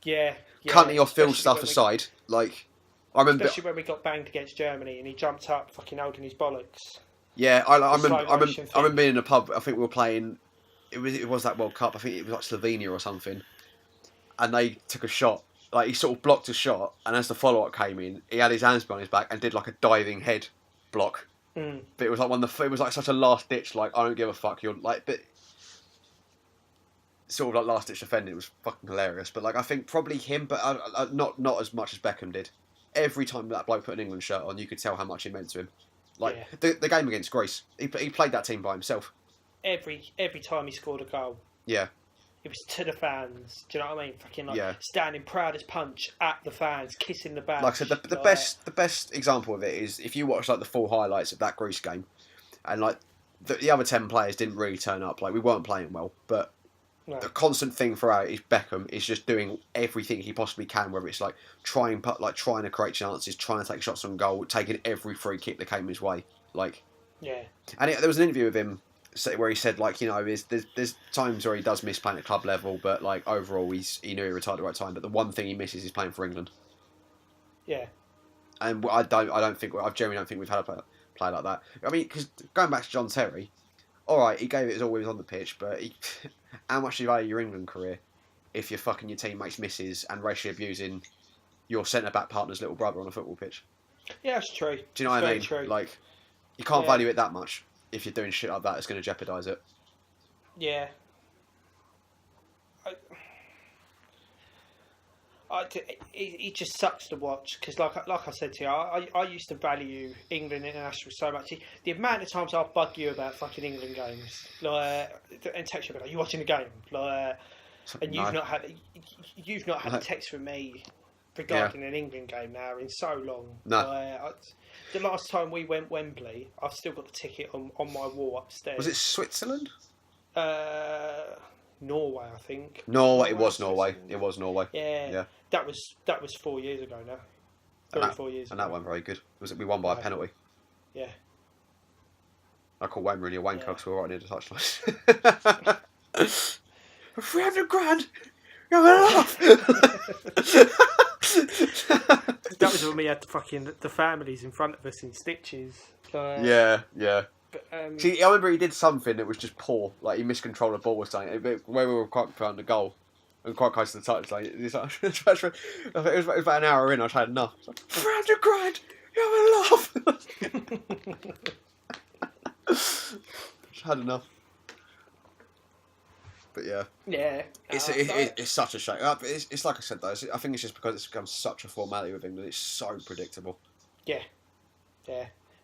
Yeah. Cutting your field stuff aside, like, I remember, especially when we got banged against Germany and he jumped up, fucking holding his bollocks. Yeah, I remember being in a pub. I think we were playing. It was that World Cup. I think it was like Slovenia or something, and they took a shot. Like, he sort of blocked a shot, and as the follow-up came in, he had his hands behind his back and did like a diving head block. But it was like it was like such a last ditch. Like, I don't give a fuck. You're like, but sort of like last ditch defending. It was fucking hilarious. But like, I think probably him, but not as much as Beckham did. Every time that bloke put an England shirt on, you could tell how much it meant to him. Like, the game against Greece, he played that team by himself. Every time he scored a goal. Yeah. It was to the fans. Do you know what I mean? Fucking like standing proud as punch at the fans, kissing the badge. Like I said, the best example of it is if you watch like the full highlights of that Greece game, and like the other 10 players didn't really turn up. Like, we weren't playing well, but the constant thing throughout is Beckham is just doing everything he possibly can. Whether it's like trying to create chances, trying to take shots on goal, taking every free kick that came his way. Like, and there was an interview with him where he said, like, you know, there's times where he does miss playing at club level, but like overall he knew he retired at the right time. But the one thing he misses is playing for England. Yeah. And I genuinely don't think we've had a play like that. I mean, because going back to John Terry, all right, he gave it his all he was on the pitch, but how much do you value your England career if you're fucking your teammates' misses and racially abusing your centre back partner's little brother on a football pitch? Yeah, that's true. Do you know what I mean? True. Like, you can't value it that much if you're doing shit like that. It's going to jeopardise it. Yeah. It just sucks to watch because, like I said to you, I used to value England international so much. The amount of times I'll bug you about fucking England games, like, and text you about, "You watching the game?" Like, and you've not had a text from me regarding an England game now in so long. No. The last time we went Wembley, I've still got the ticket on my wall upstairs. Was it Switzerland? Norway, I think. Norway. It was Norway. It was Norway. Yeah. That was 4 years ago now. 4 years ago. And that wasn't very good. We won by a penalty. Yeah. I call Wayne really a wanker because we were right near the touchline. For 300 grand, you're gonna laugh. That was when we had the families in front of us in stitches. Yeah. But, see, I remember he did something that was just poor. Like, he miscontrolled a ball or something. Where we were quite behind the goal and quite close to the touchline. It was about an hour in. I had enough. Like, 300 grand, you're gonna laugh. Just had enough. But yeah, it's such a shame. It's like I said though. I think it's just because it's become such a formality with England. It's so predictable. Yeah.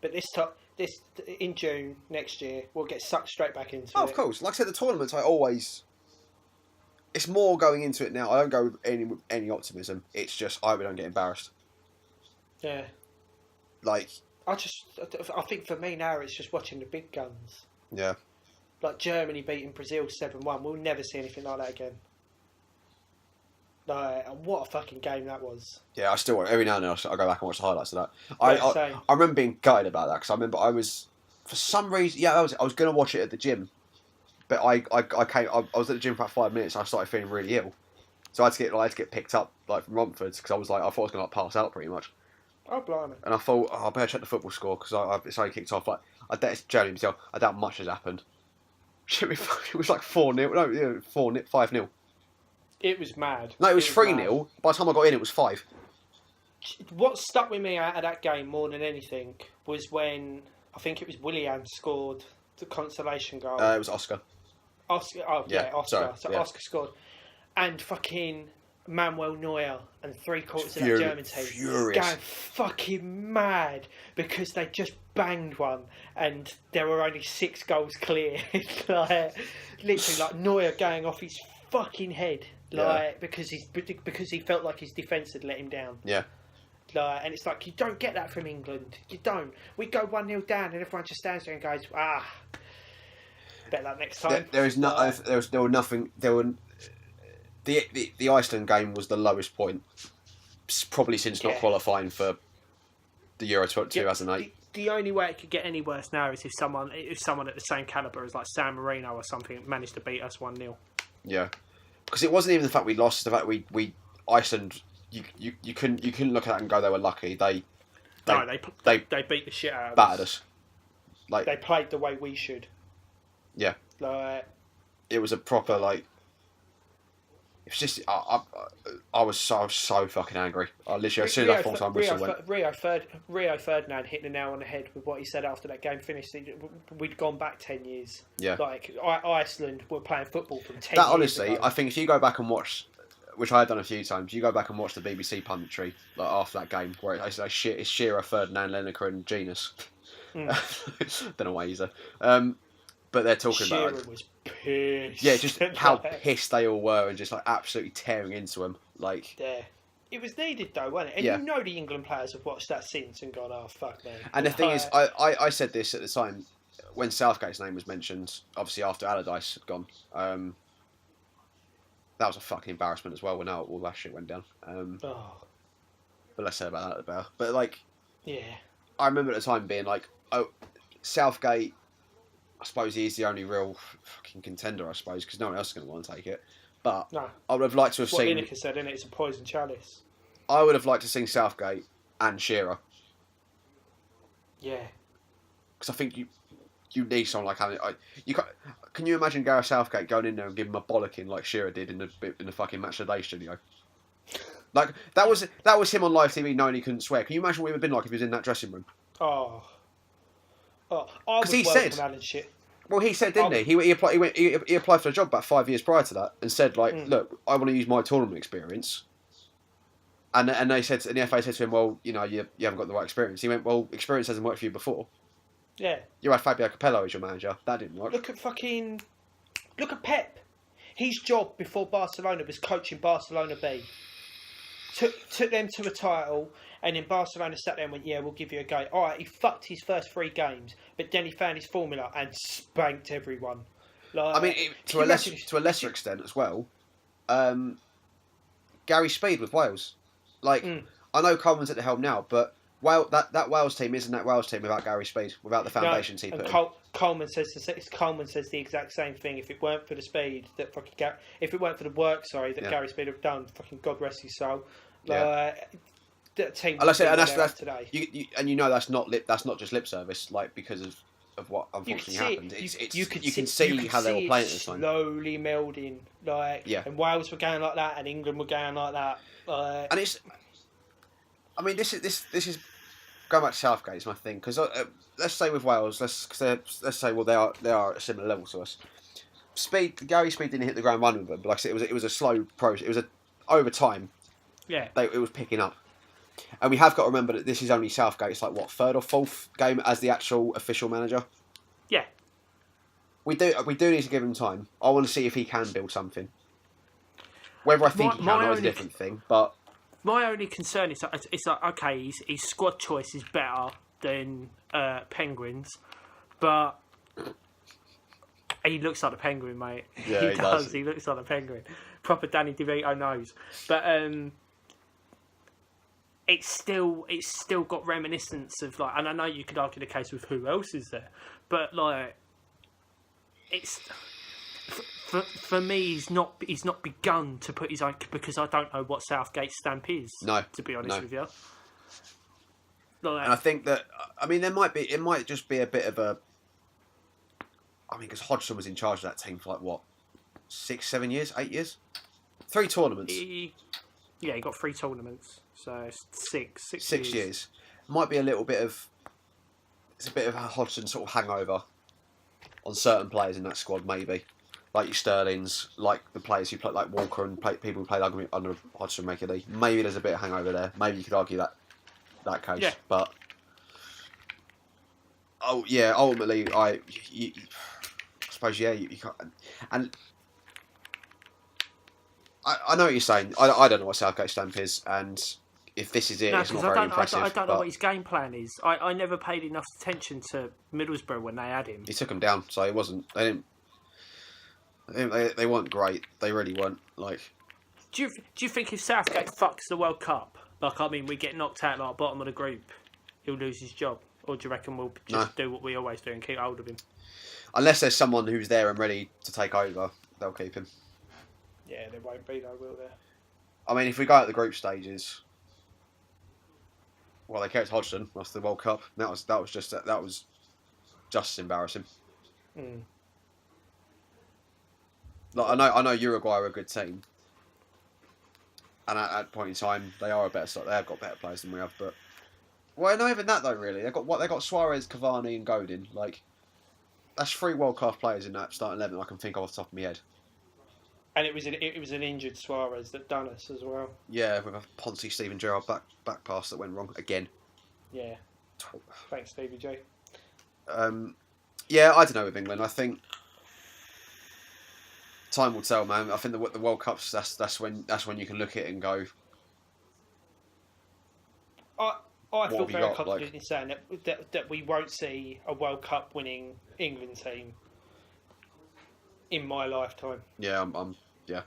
But this in June next year, we'll get sucked straight back into it. Oh, of course. Like I said, the tournaments it's more going into it now. I don't go with any optimism. It's just I hope we don't get embarrassed. Yeah. Like, I think for me now it's just watching the big guns. Yeah. Like Germany beating Brazil 7-1. We'll never see anything like that again. Like, what a fucking game that was. Yeah, I still every now and then I go back and watch the highlights of that. I remember being gutted about that because I remember I was, for some reason, I was going to watch it at the gym, but I was at the gym for about 5 minutes and I started feeling really ill, so I had to get picked up like from Romford because I thought I was going to pass out pretty much. Oh, blimey. And I thought, I better check the football score because it's only kicked off. Like, I doubt much has happened. It was like 4-0. No, 4-0, 5-0. It was mad. No, it was 3-0. By the time I got in, it was 5. What stuck with me out of that game more than anything was when, I think it was Willian scored the consolation goal. It was Oscar. Oscar. Sorry, Oscar scored. And fucking Manuel Neuer and 3/4 of that German team furious. going fucking mad because they just banged one and there were only 6 goals clear. Like, literally, like Neuer going off his fucking head, like because he felt like his defence had let him down. Yeah. Like, and it's like, you don't get that from England. You don't. We go 1-0 down and everyone just stands there and goes, better luck next time. There the Iceland game was the lowest point, probably since not qualifying for the Euro 2008. The only way it could get any worse now is if someone at the same calibre as like San Marino or something managed to beat us 1-0. Yeah, because it wasn't even the fact we lost. The fact we Iceland, you couldn't look at that and go they were lucky. They beat the shit out of battered us. Like they played the way we should. Yeah. Like it was a proper like. It's just I was so fucking angry. I literally as soon as that full time whistle went. Rio Ferdinand hit the nail on the head with what he said after that game finished. We'd gone back 10 years. Yeah. Like Iceland were playing football from 10 years That honestly, ago. I think if you go back and watch, which I have done a few times, you go back and watch the BBC punditry like after that game where it's like shit, it's Shearer, Ferdinand, Lineker, and Genus. Don't know why he's there. But they're talking Shearer about was pissed. Yeah, just how pissed they all were and just like absolutely tearing into him. Like, yeah. It was needed though, wasn't it? And you know the England players have watched that since and gone, oh fuck me. And the thing is, I said this at the time when Southgate's name was mentioned, obviously after Allardyce had gone. That was a fucking embarrassment as well when all that shit went down. But let's say about that about. But like, yeah, I remember at the time being like, oh, Southgate. I suppose he is the only real fucking contender, I suppose, because no one else is going to want to take it. But no. I would have liked to have seen. What Lineker said, innit? It's a poison chalice. I would have liked to see Southgate and Shearer. Yeah. Because I think you need someone like having. Can you imagine Gareth Southgate going in there and giving him a bollocking like Shearer did in the fucking Match of the Day studio? Like that was him on live TV knowing he couldn't swear. Can you imagine what it would have been like if he was in that dressing room? Because he said, shit. Well, he said, didn't he? He applied for a job about 5 years prior to that and said, like, look, I want to use my tournament experience. And they said, and the FA said to him, well, you know, you haven't got the right experience. He went, well, experience hasn't worked for you before. Yeah. You had Fabio Capello as your manager. That didn't work. Look at Pep. His job before Barcelona was coaching Barcelona B. Took them to a title, and then Barcelona sat there and went, yeah, we'll give you a go. All right, he fucked his first 3 games, but then he found his formula and spanked everyone. Like, I mean, to a lesser extent as well, Gary Speed with Wales. Like, I know Coleman's at the helm now, but that Wales team isn't that Wales team without Gary Speed, without the foundations he put in. Coleman says the exact same thing. If it weren't for the speed that if it weren't for the work, Gary Speed have done, fucking God rest his soul. That team. And that's today. You know that's not just lip service, like because of what unfortunately happened. You can see how they were playing at the time. Slowly melding, and Wales were going like that, and England were going like that. And it's, I mean, this is going back to Southgate is my thing because let's say with Wales, let's say well they are at a similar level to us. Gary Speed didn't hit the ground running with them, but like I said, it was a slow process. It was over time. Yeah, it was picking up, and we have got to remember that this is only Southgate's like what 3rd or 4th game as the actual official manager. Yeah, we do need to give him time. I want to see if he can build something. Whether I think he can is a different thing, but my only concern is that it's like okay, his squad choice is better than Penguins, but he looks like a penguin, mate. Yeah, he does. He looks like a penguin. Proper Danny DeVito nose, but it's still got reminiscence of like, and I know you could argue the case with who else is there, but like, it's for me, he's not begun to put his own, because I don't know what Southgate's stamp is. No, to be honest with you. Like, and I think that it might just be a bit of a. I mean, because Hodgson was in charge of that team for like what, 6, 7 years, 8 years, 3 tournaments. He got 3 tournaments, so 6 years. Might be a little bit of. It's a bit of a Hodgson sort of hangover on certain players in that squad, maybe. Like your Sterlings, like the players who play, like Walker and people who played under Hodgson regularly. Maybe there's a bit of hangover there. Maybe you could argue that case. Yeah. But ultimately, I suppose you can't. And I know what you're saying. I don't know what Southgate's stamp is, and if this is it, it's not very impressive. I don't know what his game plan is. I never paid enough attention to Middlesbrough when they had him. He took them down, so it wasn't. They weren't great. They really weren't. Like, Do you think if Southgate fucks the World Cup, like, I mean, we get knocked out like bottom of the group, he'll lose his job? Or do you reckon we'll just do what we always do and keep hold of him? Unless there's someone who's there and ready to take over, they'll keep him. Yeah, there won't be, though, will there? I mean, if we go at the group stages, well, they kept Hodgson after the World Cup. That was just as embarrassing. Mm. Like, I know Uruguay are a good team, and at that point in time, they are a better side. They have got better players than we have, but well, not even that though. Really, they got Suarez, Cavani, and Godin. Like, that's 3 world class players in that starting 11 I can think of off the top of my head. And it was an injured Suarez that done us as well. Yeah, with a Ponzi Steven Gerrard back pass that went wrong again. Yeah. Thanks, Stevie J. Yeah, I don't know with England. I think time will tell, man. I think the World Cups. That's when you can look at it and go. I feel very confident in saying that we won't see a World Cup winning England team in my lifetime. Yeah, yeah.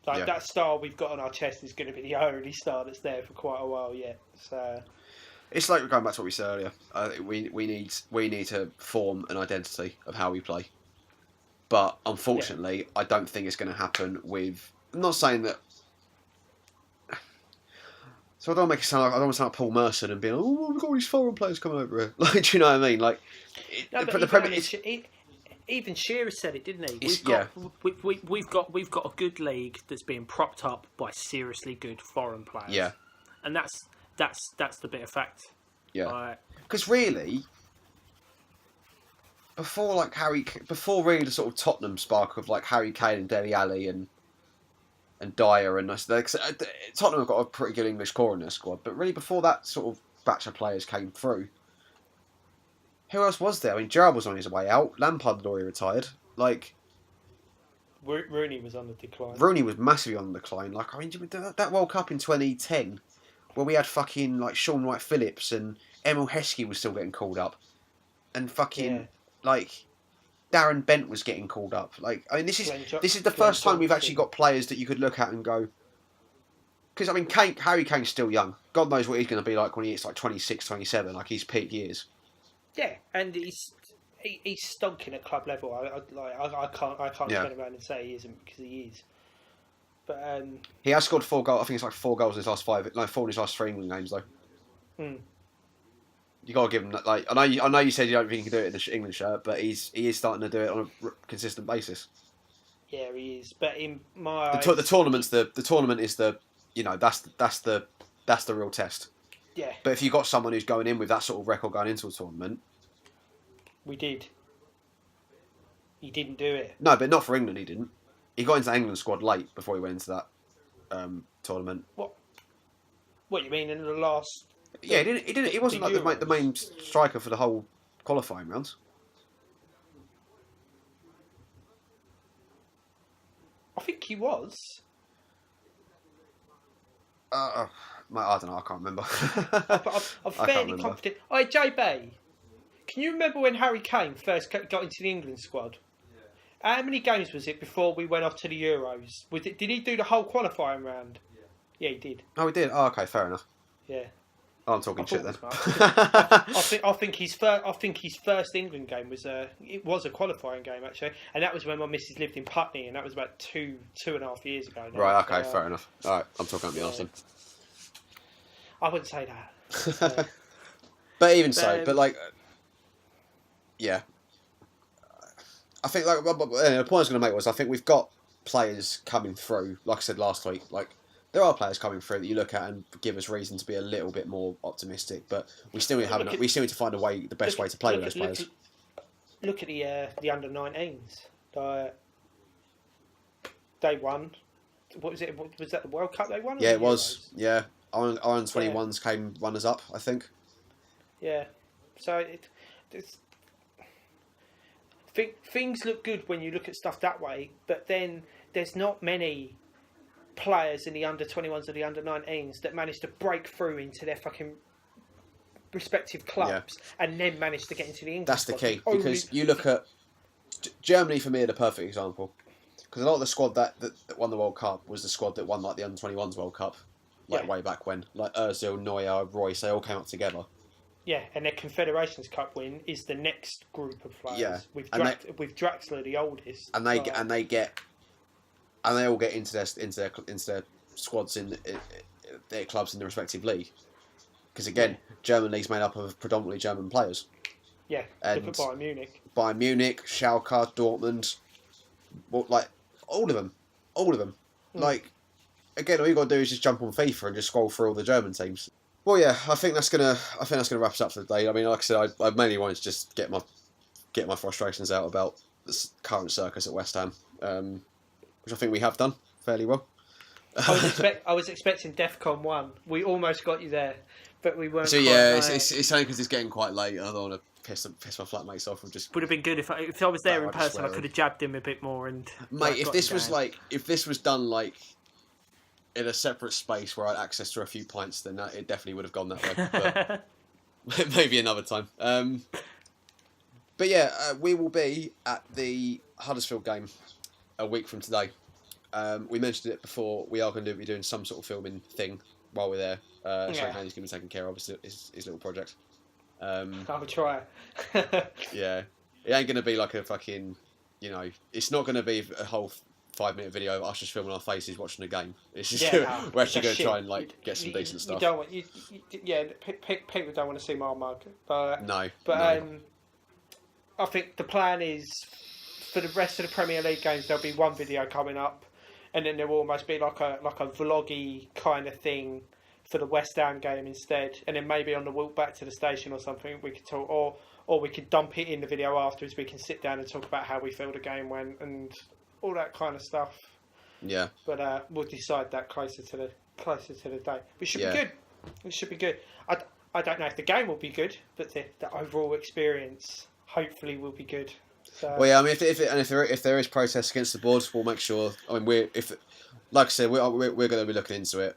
That star we've got on our chest is going to be the only star that's there for quite a while yet. So it's like going back to what we said earlier. We need to form an identity of how we play, but unfortunately, I don't think it's going to happen with. I'm not saying that. So I don't want to sound like Paul Merson and being, oh, we've got all these foreign players coming over here. Like, do you know what I mean? Like, the Premier League. Even Shearer said it, didn't he? We've got a good league that's being propped up by seriously good foreign players. Yeah, and that's the bit of fact. Yeah, because really, before really the sort of Tottenham spark of like Harry Kane and Dele Alli and Dyer and Tottenham have got a pretty good English core in their squad, but really before that sort of batch of players came through, who else was there? I mean, Gerrard was on his way out. Lampard had already retired. Like, Rooney was on the decline. Rooney was massively on the decline. Like, I mean, that World Cup in 2010, where we had fucking like Sean Wright-Phillips and Emil Heskey was still getting called up, and fucking like Darren Bent was getting called up. Like, I mean, this is the first time we've actually got players that you could look at and go. Because I mean, Harry Kane's still young. God knows what he's going to be like when he hits like 26, 27, like his peak years. Yeah, and he's stonking at club level. I can't turn around and say he isn't, because he is. But he has scored 4 goals. I think it's like 4 goals in his last 5. No, 4 in his last 3 England games though. You got to give him that. Like, I know you said you don't think he can do it in the England shirt, but he is starting to do it on a consistent basis. Yeah, he is. But in my eyes, the tournament is the that's the real test. Yeah. But if you got someone who's going in with that sort of record going into a tournament, we did. He didn't do it. No, but not for England. He didn't. He got into the England squad late before he went into that tournament. What you mean in the last? Yeah, he didn't. He wasn't like the main striker for the whole qualifying rounds. I think he was. Mate, I don't know. I can't remember. I'm fairly confident. Hey, JB, can you remember when Harry Kane first got into the England squad? Yeah. How many games was it before we went off to the Euros? Did he do the whole qualifying round? Yeah, he did. Oh, he did. Oh, okay, fair enough. Yeah. Oh, I'm talking shit then. I think his first England game was a qualifying game actually, and that was when my missus lived in Putney, and that was about two and a half years ago now. Right. Okay. Fair enough. All right. I'm talking up the arse then. I wouldn't say that. But even so, yeah. I think the point I was going to make was I think we've got players coming through. Like I said last week, like there are players coming through that you look at and give us reason to be a little bit more optimistic. But we still need to find the best way to play with those players. Look at the under-19s. They won. What was it? Was that the World Cup they won? Yeah, it was. Yeah. Iron 21s came runners up, I think. Yeah. So things look good when you look at stuff that way, but then there's not many players in the under 21s or the under 19s that manage to break through into their fucking respective clubs and then manage to get into the England. That's the key, because you look at Germany for me are the perfect example, because a lot of the squad that won the World Cup was the squad that won like the Under-21s World Cup, like way back when, like Özil, Neuer, Royce, they all came up together. Yeah, and their Confederations Cup win is the next group of players. Yeah, with Draxler the oldest, and they all get into their squads in their clubs in the respective league. Because again, German league's made up of predominantly German players. Yeah, and look at Bayern Munich. Bayern Munich, Schalke, Dortmund, like all of them. Like again, all you got to do is just jump on FIFA and just scroll through all the German teams. Well, yeah, I think that's gonna wrap us up for the day. I mean, like I said, I mainly wanted to just get my frustrations out about this current circus at West Ham, which I think we have done fairly well. I was expecting DEFCON 1. We almost got you there, but we weren't. So yeah, it's only because it's getting quite late. I don't want to piss my flatmates off. Would have been good if I was there in person. I could have jabbed him a bit more and. Mate, if this was done like in a separate space where I had access to a few pints, then it definitely would have gone that way. But maybe another time. But yeah, we will be at the Huddersfield game a week from today. We mentioned it before. We are going to be doing some sort of filming thing while we're there. So Handy's going to be taking care of his little project. I'll try. Yeah, it ain't going to be like a fucking, it's not going to be a whole 5-minute video of us just filming our faces watching the game. It's just we're actually going to try and get some decent stuff. You don't want, people don't want to see my mug. But, no. I think the plan is for the rest of the Premier League games there'll be one video coming up, and then there will almost be like a vloggy kind of thing for the West Ham game instead, and then maybe on the walk back to the station or something we could talk, or we could dump it in the video afterwards. We can sit down and talk about how we feel the game went and all that kind of stuff. Yeah. But we'll decide that closer to the day. We should be good. It should be good. I don't know if the game will be good, but the overall experience hopefully will be good. So. Well, yeah. I mean, if there is protests against the board, we'll make sure. I mean, like I said, we're going to be looking into it.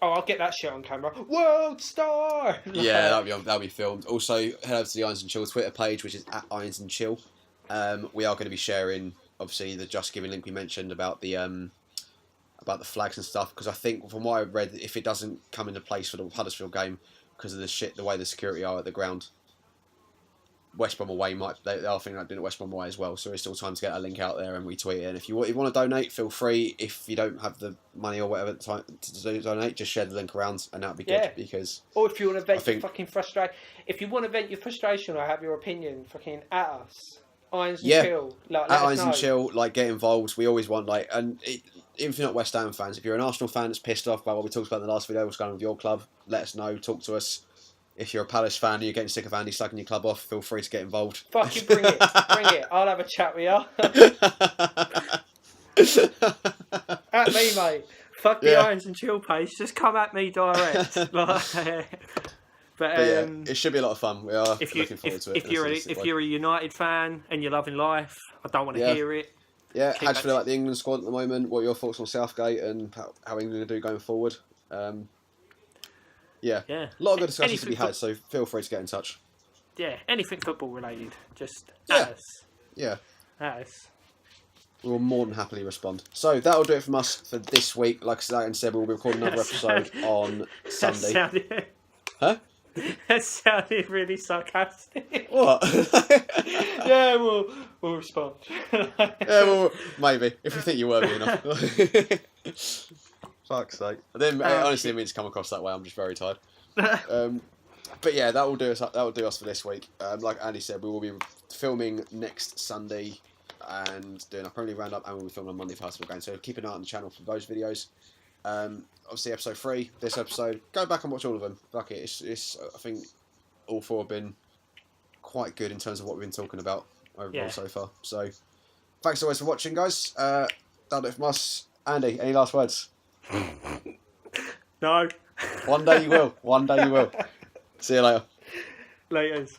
I'll get that shit on camera. World Star. Yeah, that'll be filmed. Also, head over to the Irons and Chill Twitter page, which is @Irons and Chill. We are going to be sharing, obviously, the Just Giving link we mentioned about the flags and stuff. Because I think, from what I read, if it doesn't come into place for the Huddersfield game because of the way the security are at the ground, West Brom away they are thinking about doing it West Brom away as well, so there's still time to get a link out there and retweet it. And if you want to donate, feel free. If you don't have the money or whatever to donate, just share the link around, and that'd be good. Because or if you want to vent your fucking frustration, if you want to vent your frustration or have your opinion, fucking at us, Irons and Chill, at Irons and Chill, get involved. We always want even if you're not West Ham fans, if you're an Arsenal fan that's pissed off by what we talked about in the last video, what's going on with your club, let us know. Talk to us. If you're a Palace fan and you're getting sick of Andy slagging your club off, feel free to get involved. Fucking bring it. I'll have a chat with you. At me, mate. Fuck the Irons and Chill page. Just come at me direct. But it should be a lot of fun. We are looking forward to it. If you're a United fan and you're loving life, I don't want to hear it. Yeah, how do you feel about the England squad at the moment? What are your thoughts on Southgate and how England are doing going forward? Yeah. A lot of good discussions to be had, so feel free to get in touch. Yeah, anything football related. Just at us. Yeah. At us. We'll more than happily respond. So that'll do it from us for this week. Like I said, we'll be recording another episode on Sunday. Huh? That sounded really sarcastic. What? Yeah, we'll respond. Yeah, well, maybe. If we think you're worthy enough. Fuck's sake. Then honestly, it means come across that way. I'm just very tired. But yeah, that will do us. That will do us for this week. Like Andy said, we will be filming next Sunday and doing a Premier League roundup, and we'll be filming on Monday for Huddersfield game. So keep an eye on the channel for those videos. Obviously, episode 3, this episode. Go back and watch all of them. Fuck it. It's I think all 4 have been quite good in terms of what we've been talking about overall so far. So thanks always for watching, guys. That'll do it from us. Andy, any last words? No. One day you will. See you later. Laters.